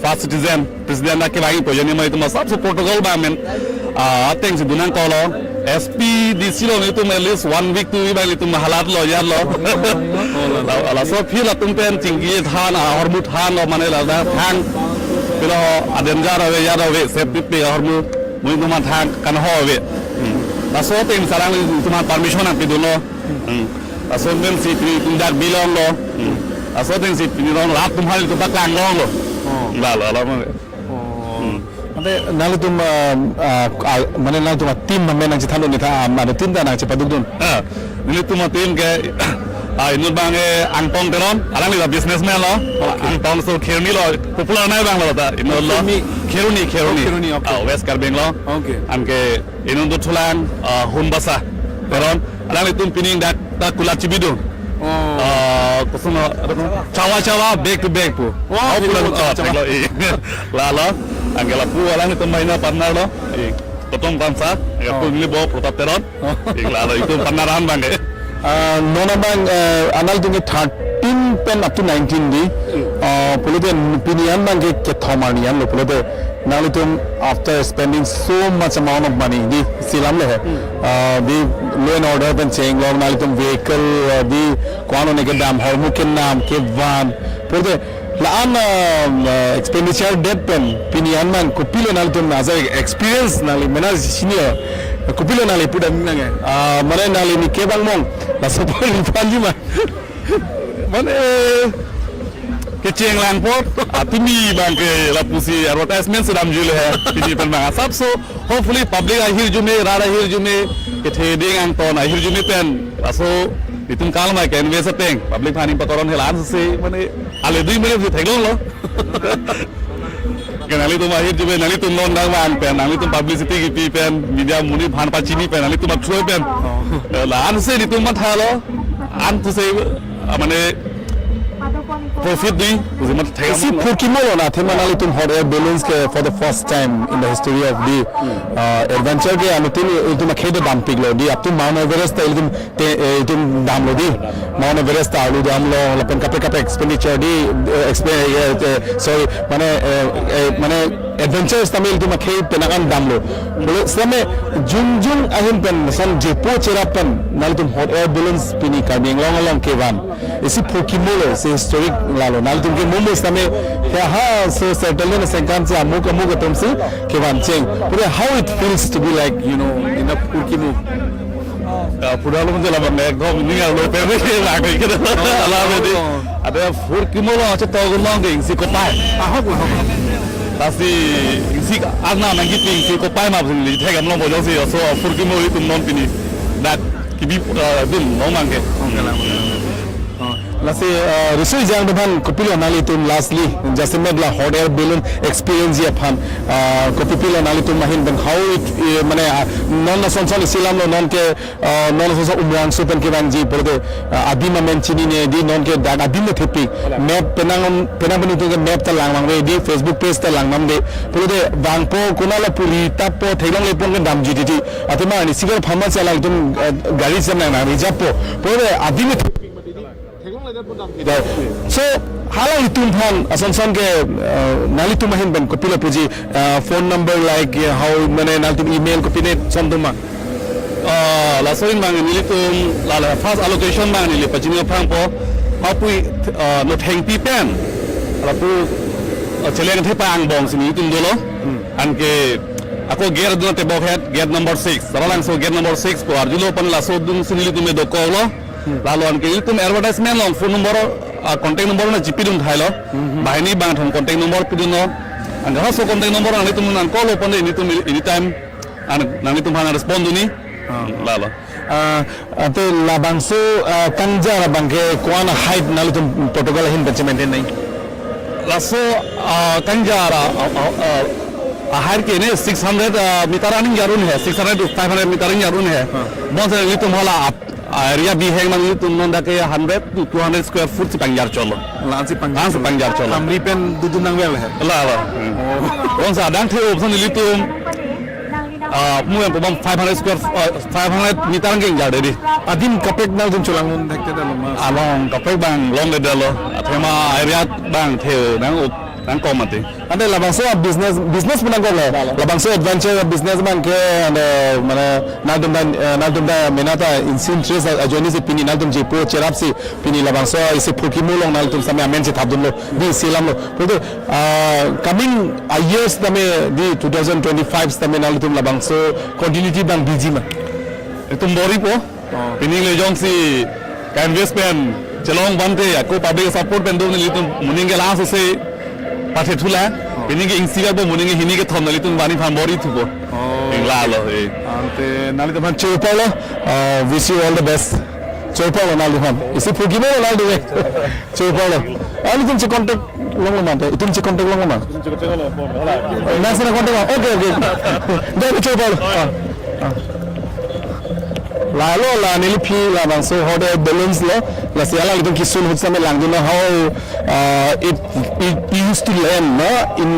first citizen president na ke lagi ko yani mai tuma sab protocol ba men ateng si dunang ko lo SP DC lo itu at least 1 week 2 week bang itu mahalat lo ya lo ala so phila tum pen tinggi than hormu than lo mane la da thang pilo adenja rawe ya rawe safety pe hormu mui tuma thang kan ho we la so tem sarang tuma permission ang pidulo la so men si tum dak bilong lo la so tem si pinong lat tum hal tu baklang lo la ma Ante nalitum mana nalitum tim mamen nang cithalu ni tha mana tim ta nang cepaduk dun. Nilitum tim ke inut bang angtong teron alang ni businessman lo angtong so kheruni lo popular nai bang lo ta inut lo kheruni West Karbeng lo amke inut tu thulang hunbasa teron alang ni tum pining dak ta kulat cibidung kusuma cawa back to back pu pulang la lo angela pu alang ni tum maina partner lo potong bangsa ya pu ni bo protap teron la lo itu partneran bang ke nona bang anal tunge 13 pen up to 19 di pulude pinian bang ke thomanian lo pulude nalitum after spending so much amount of money di silam le di law and order pen cheng lo nalitum vehicle di kwano ne ke dam hormuken nam ke van pulude laan expenditure debt pen pinian man kupilo nalitum as experience nali mena senior kupilo nali puda minange mane nali ni kebang mong la sopol ni panji man mane keceng lang pot atimi bang ke la pusi advertisement sedam jule hai pini pen bang asap so hopefully public ahir jume rara ahir jume ke theding ang ton ahir jume pen aso itum kal mai ken we seteng public thani patoron helan se mane ale 2 minute se thailong lo kenali tu mahir juga nali tu non dah wan pen nali tu publicity ki pen media muni phan pa chini pen nali tu mat choi pen la an se ni tu mat halo an tu se mane profit ni tu mat thai si phukimo na thema nali tu hot air balloons ke for the first time in the history of the adventure ke anu tu ma khede dam pig lo di up to Mount Everest ta tu dam lo di Mount Everest ta lu dam lo lapen kape expenditure di sorry mane adventures tamil tu ma khede penakan dam lo bole same jung ahin pen san jepo cherapan nali tu hot air balloons pini ka ding long ke van isi phukimo lo se historic lalo nal tum ke mumu same ha so settle na sengkan se amuka tum se ke van cheng but how it feels to be like you know in a phukimo pura lo manje la bang go ni ga lo pe ke la ke ala me di ada phukimo lo cha to go long ke si ko pai Tasi isi arna nangi ting si ko pai ma buli thai gam long bo jo si so phukimo ri tum non pini that kibi dum no mange Lasi research jang depan kopilo nali tum lastly jasemed la hot air balloon experience ya phan kopilo nali tum mahin ben how it mane non na sonson silam lo non ke non so umrang supen ke banji porde adima men chini ne di non ke da adima thepi map penang benu tu ke map ta lang mang di Facebook page ta lang mam de porde bangpo kunala puri tapo thailong le pon ke dam ji di atima ni sigar phama chala tum gari sam na reserve po porde adima so halal itum phan asansan ke nali tu mahin ben kopila puji phone number like how mane nal tum email kopine sonduma la soin mang ni tum la first allocation mang ni pachini phang po mapui no theng pi pen la pu cheleng the pang bong sini tum dolo an ke ako gear dun te bokhet gate number 6 saralang so gate number 6 ko arjulo pan la so dun sini tum do ko lo lalu anke itu advertisement long phone number contact number na jipi dum thailo bahini bang thong contact number pidun no anga so contact number ani tum nan call open ini tum anytime nani tum hana respond duni lalu ate labang so kanjar bangke kwana height nalu tum protocol hin bache maintain nai laso kanjara higher ke ne 600 meter running jarun hai 600 to 500 meter running jarun hai bon se itu hala area bi hang mang itu non da ke 100 to 200 square foot si pangjar cholo lansi pangjar cholo amri pen dudu nang wel hai la bon sa dang the option itu mu yang pom 500 square 500 meter ke jar de adim kapek nal dun cholang mun thakte da lama along kapek bang long de lo thema area bang the nang ko mate ande labang so business menang ko labang so adventure business man ke ande mana naldum da menata in sin tres ajoni se pini naldum je po cherapsi pini labang so ise phukimo long naldum same amen se thabdum lo di silam lo but coming years tame di 2025 tame naldum labang so continuity bang busy ma tum bori po pini le jong si canvas pen chelong bante ko public support pen dum ni tum muning ke la so se Pate thula. Ini ke insiga bo muninge hini ke thom nali tun bani pham bori thubo. Ingla lo he. Ante nali teman Chopalo, wish you all the best. Chopalo nali teman. Isi pergi mana nali deh. Chopalo. Ali tu cek kontak long mana? Itu cek kontak long mana? Nasi nak kontak. Okay. Dari Chopalo. Lalu lah nilai lah bangsa hoda balance lah. Siapa itu kisun hujan melang tu how it used to land. In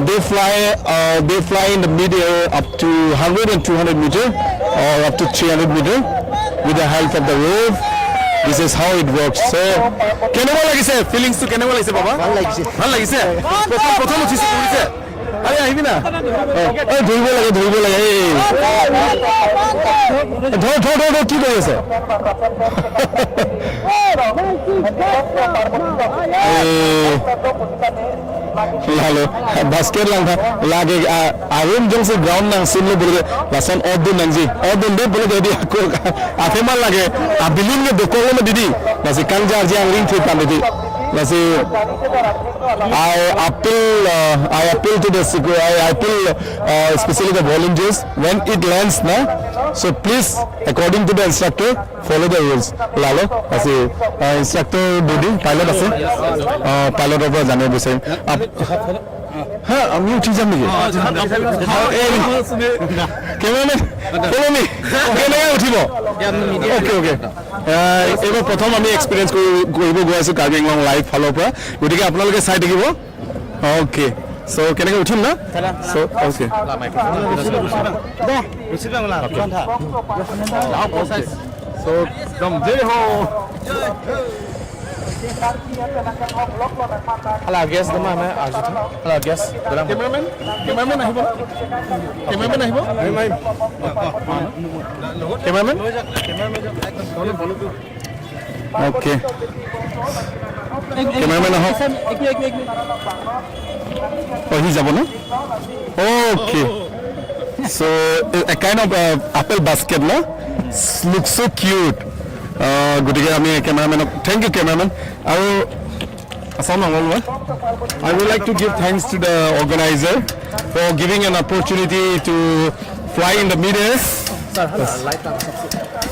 they fly in the midair up to 100 and 200 meter or up to 300 meter with the help of the roof. This is how it works. So, কেনেকুৱা লাগিছে feelings টো কেনেকুৱা লাগিছে বাবা ভাল লাগিছে প্ৰথম উঠিছে কৰিছে আৰে আহিবি না এই ধৰিব লাগে এই ধৰ কি কৰি আছে Lalu basket lang lagi arum jeng se ground nang sim lo boleh lasan odun nang ji odun deh boleh jadi aku afemal lagi abilin ke dokol lo didi masih kangjar jang ring trip kan didi masih I appeal to the I appeal especially the volunteers when it lands na so please according to the instructor follow the rules lalu masih instructor didi pilot আছে pilot of জানিব বিচাৰিম হ্যাঁ আমি উঠি যাম নেকি cameraman follow me কেনেকৈ উঠিব ওকে এইবাৰ প্ৰথম আমি এক্সপিৰিয়েঞ্চ কৰিব গৈ আছোঁ কাৰ্বি আংলং লাইভ ফালৰ পৰা গতিকে আপোনালোকে চাই থাকিব ওকে সো কেনেকৈ উঠিম না সো ওকে সো একদম জয় হো Ala guest nama me Arjun. Ala guest. Cameraman আহিব কেমেৰামেন ওকে কেমেৰামেন আহক পঢ়ি যাব ন okay so a kind of apple basket no looks so cute গতিকে আমি কেমেৰামেনক thank you cameraman আৰু I would like to give thanks to the organizer for giving an opportunity to fly in the midair.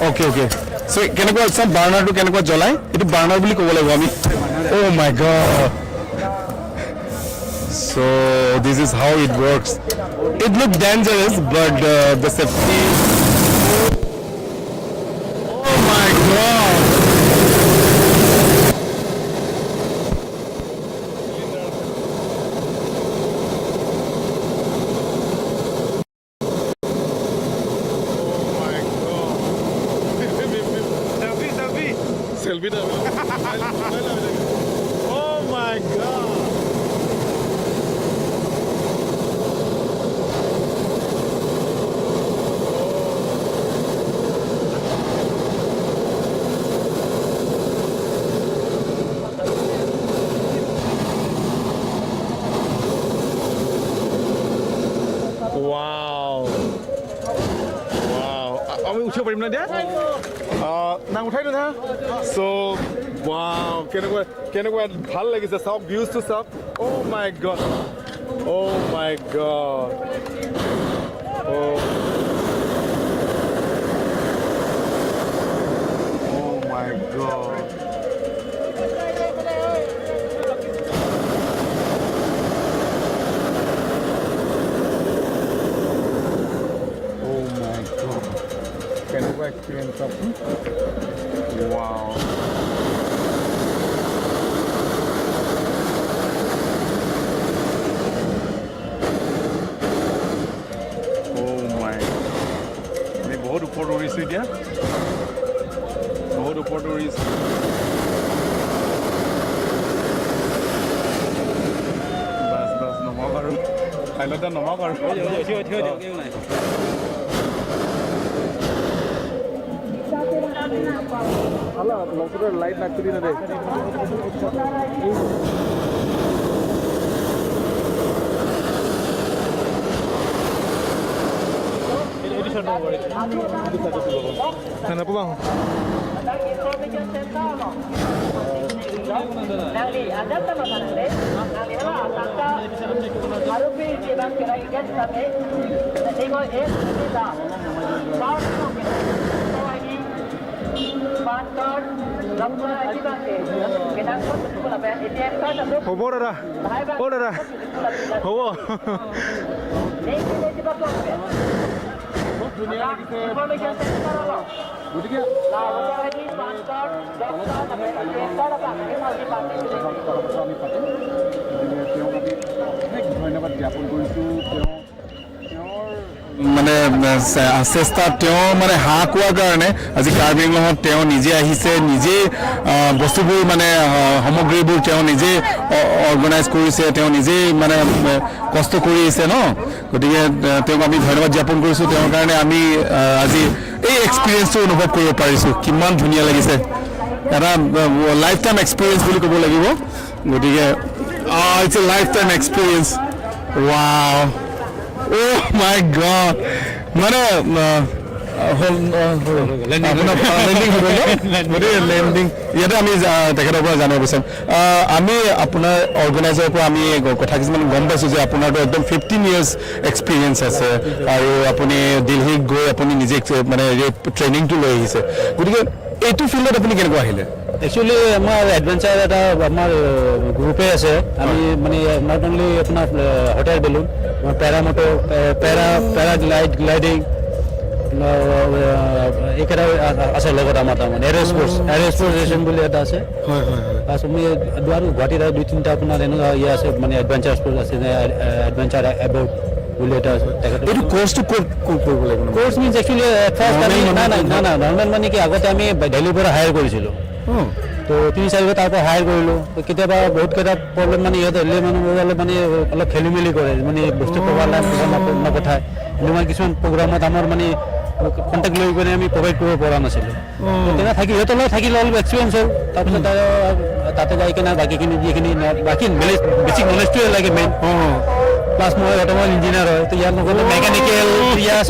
Okay. So কেনেকুৱা সব বাৰ্নাৰটো কেনেকুৱা জ্বলাই এটো burner বুলি ক'ব লাগিব আমি oh my god so this is how it works it looks dangerous but the safety oh my god selfie da oh my god wow আমি উঠিব পাৰিম না দিয়া নাম উঠাই দিওঁ না so wow কেনেকুৱা ভাল লাগিছে চাওক ভিউজটো চাওক oh my god oh my god কেনেকুৱা এক্সপিৰিয়েঞ্চ wow আমি বহুত ওপৰত উৰিছোঁ এতিয়া বহুত ওপৰত উৰিছোঁ বাছ নমাওক আৰু পাইলটে নমাওক আৰু Hala, langsung light nak tulis nanti. Kenapa bang? Nali ada sama nali. Nali lah tangka harupi kita kira ikan sampai. Tengok kita. Baru kita lagi. Bantar, lambung lagi bangke. Kita pun apa? Ini kan satu. Hobora. Hobora. Hobo. Ini kita pakai. Dunia kita. Information center lah. গতিকে lagi bantar, dokter, apa? Kita apa? Kita lagi bantar. আমি পাতিম গতিকে তেওঁক আমি অনেক ধন্যবাদ জ্ঞাপন কৰিছোঁ মানে চেষ্টা তেওঁ মানে হাঁহ কোৱাৰ কাৰণে আজি কাৰ্বি আংলঙত তেওঁ নিজে আহিছে নিজে বস্তুবোৰ মানে সামগ্ৰীবোৰ তেওঁ নিজে অৰ্গেনাইজ কৰিছে তেওঁ নিজে মানে কষ্ট কৰি আহিছে ন গতিকে তেওঁক আমি ধন্যবাদ জ্ঞাপন কৰিছোঁ তেওঁৰ কাৰণে আমি আজি এই এক্সপিৰিয়েঞ্চটো অনুভৱ কৰিব পাৰিছোঁ কিমান ধুনীয়া লাগিছে এটা লাইফ টাইম এক্সপিৰিয়েঞ্চ বুলি ক'ব লাগিব গতিকে it's a life time experience wow Oh my God! মানে লেণ্ডিং ইয়াতে আমি তেখেতৰ পৰা জানিব বিচাৰিম আমি আপোনাৰ অৰ্গেনাইজাৰৰ পৰা আমি কথা কিছুমান গম পাইছোঁ যে আপোনাৰতো একদম 15 years এক্সপিৰিয়েঞ্চ আছে আৰু আপুনি দিল্লীত গৈ আপুনি নিজে মানে ট্ৰেইনিংটো লৈ আহিছে গতিকে এইটো ফিল্ডত আপুনি কেনেকুৱা আহিলে একচুৱেলি আমাৰ এডভেঞ্চাৰ এটা আমাৰ গ্ৰুপে আছে আমি মানে নট অনলি আপোনাৰ হট এয়াৰ বেলুন পেৰামোটৰ পেৰাগ্লাইডিং এইকেইটা আছে লগত আমাৰ তাৰমানে এয়াৰ স্পৰ্টছ বুলি এটা আছে হয় হয় তাৰপিছত আমি আৰু গুৱাহাটীত আৰু 2-3টা আপোনাৰ এনেকুৱা ইয়ে আছে মানে এডভেঞ্চাৰ স্পৰ্টছ আছে এডভেঞ্চাৰ এবাউট বুলি এটা আছে এইটো কোৰ্চটো ক'ত কৰিব লাগিব কোৰ্চ মিনছ একচুৱেলি ফাৰ্ষ্ট আমি না নৰ্মেল মানে কি আগতে আমি দিল্লীৰ পৰা হায়াৰ কৰিছিলোঁ তো 3-4 তাৰ পৰা হায়াৰ কৰিলোঁ কেতিয়াবা বহুত কেইটা প্ৰব্লেম মানে ইহঁতে দিল্লী মানুহবোৰে মানে অলপ খেলি মেলি কৰে মানে বস্তু প্ৰভাৱ নপঠায় এনেকুৱা কিছুমান প্ৰগ্ৰামত আমাৰ মানে কণ্টেক্ট লৈ পিনে আমি প্ৰভাইড কৰিব পৰা নাছিলোঁ তেনেকৈ থাকি সিহঁতৰ লগত থাকিলে অলপ এক্সপিৰিয়েঞ্চ হ'ল তাৰপিছত তাতে যাই কিনে বাকীখিনি যিখিনি বাকী বেছিক নলেজটোৱে লাগে মেইন প্লাছ মই অট'মোবাইল ইঞ্জিনিয়াৰ হয় তো ইয়াৰ লগত মেকানিকেল ইয়াৰ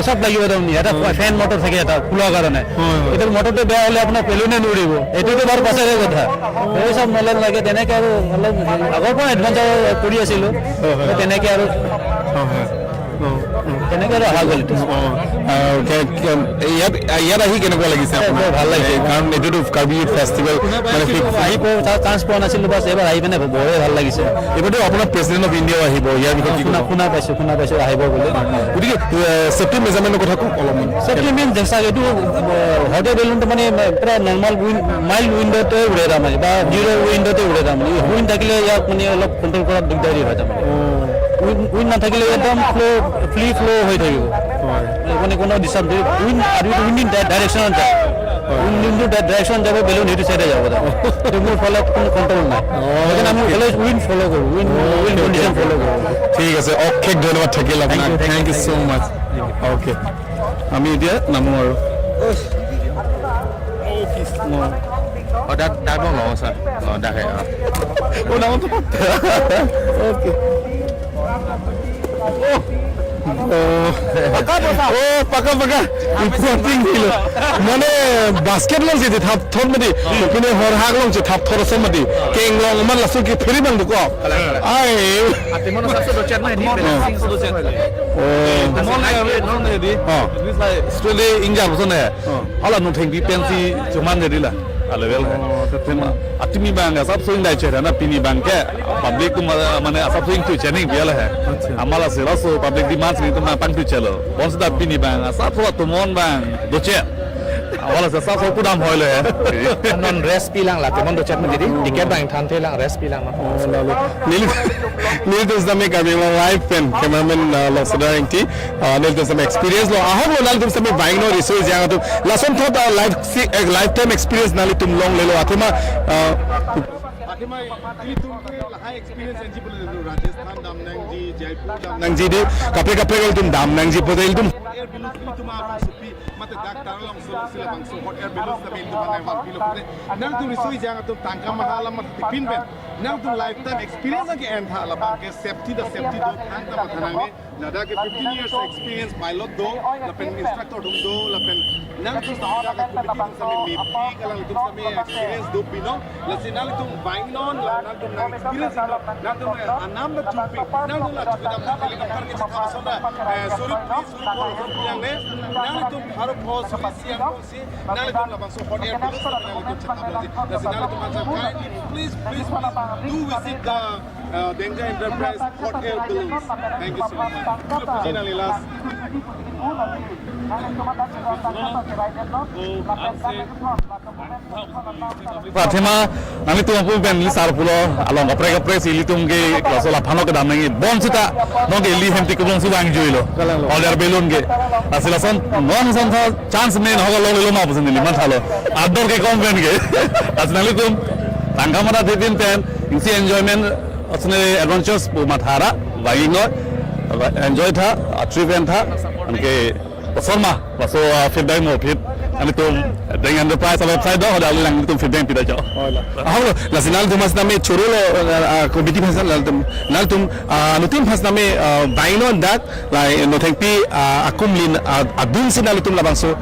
চব লাগিব তাৰমানে এটা ফেন মটৰ থাকে এটা খোলাৰ কাৰণে এতিয়া মটৰটো বেয়া হ'লে আপোনাৰ পেলুনে নুৰিব এইটোতো বাৰু পাছৰে কথা সেই চব নলেজ লাগে তেনেকৈ আৰু অলপ আগৰ পৰা এডভেঞ্চাৰ কৰি আছিলোঁ তেনেকৈ আৰু তেনেকৈ আৰু অহা গ'ল ইয়াত আহি কেনেকুৱা লাগিছে ভাল লাগিছে কাৰণ এইটোতো কাৰ্বি ফেষ্টিভেল মানে আহি চান্স পোৱা নাছিলোঁ বাছ এবাৰ আহি পিনে বৰে ভাল লাগিছে এইবাৰতো আপোনাৰ প্ৰেচিডেণ্ট অফ ইণ্ডিয়াও আহিব ইয়াৰ বিষয়ে শুনা পাইছোঁ আহিব বুলি গতিকে ছেফটি মেজাৰমেণ্টৰ কথা কওক অলপমান ছেফটি মেইন চাওক এইটো হট এয়াৰ বেলুনটো মানে প্ৰায় নৰ্মেল মাইল্ড উইণ্ডতে উৰে তাৰমানে বা জিৰ' উইণ্ডতে উৰে তাৰমানে উইণ্ড থাকিলে ইয়াক মানে অলপ কণ্ট্ৰল কৰাত দিগদাৰী হয় তাৰমানে উইণ্ড নাথাকিলে একদম ফ্ৰী ফ্ল' হৈ থাকিব মানে কোনো ডিষ্টাৰ্ব উইণ্ড আৰু উইণ্ড ডাইৰেকশ্যনত যায় উইণ্ডটো ডাইৰেকশ্যন যাব বেলুন সেইটো চাইডে যাব সেইটো মোৰ ফলত কোনো কণ্ট্ৰল নাই সেইকাৰণে আমি অলৱেজ উইণ্ড ফ'ল' কৰোঁ উইণ্ড কণ্ডিশ্যন ফ'ল' কৰোঁ ঠিক আছে অশেষ ধন্যবাদ থাকিল আপোনাক thank you so' much okay আমি এতিয়া নামো আৰু Đá bóng lỗ sao? Đá hệ à? নামতো অ'কে পাকা ইম্পৰ্টিং দিল মানে বাস্কেট লং যদি থাপ থন মাদি কিন্তু হৰহাগ লং যে থাপ থৰ আছে মাদি কেং লং মান লাসু কি ফেরি বাং দুক আই Timon satu docen mah ini balancing satu docen. non di this like straight inja bosone ala no thing bi pensi chuman de dila level tema atimi bang sab so indai chera na pini bang ke public tu mane sab so tu chening biala hai amala sela so public demand ni tu ma pang tu chelo once da pini bang sab so tu mon bang doche awala sa sab so ku dam hoile Non rest bilang lah Timon docen mah jadi tiket bang than the lang rest bilang mah. Nil to same kami live pen cameraman lo sedang ti nil to same experience lo ahom lo nal to same buying no resource yang tu lason thot lifetime experience nali tum long le lo athima ini tum high experience yang ji boleh Rajasthan damnang ji Jaipur damnang ji di kapre kalau tum damnang ji podel tum air bilus ini tum apa supi mate dak tarang sila bang so hot air bilus tapi itu mana yang kilo putih nang tum resource yang tu tangkam mahalam mat tipin ben nang tum lifetime experience lagi end hala bang ke safety do tangkam mathanang ni nada ke 15 years experience pilot do lapen instructor do lapen nang tu jaga community kami baby kalau itu kami experience do pinong lasin nang itu bainon nang tu nang experience nang tu number 2 nang tu la juga nang kali nakar ke cakap soda suruh yang ne nang itu harus pos siang pos nang itu labang so hot air balloon nang itu cakap lasin nang itu macam please do visit the Denga Enterprise hot air balloons. Thank you so much. Pujina Lilas. Prathema nami tu aku ben lisar pulo along kapre sili tumge klasola phano ke damngi bon sita noge li hemti kubong subang joilo order balloon ge asilason non son chance main hoga lo ma busin ni man thalo outdoor ke komplain ge asnali tum tangkamara debin pen isi enjoyment asne adventures pu mathara waingo enjoy tha trip tha anke performa so feedback mo fit ani tum dengan enterprise website do hoda lang tum feedback pida jo halo la sinal tum mas name churulo committee phasa nal tum nutim phas name baino dat la no thank pi akumlin adun sinal tum labang so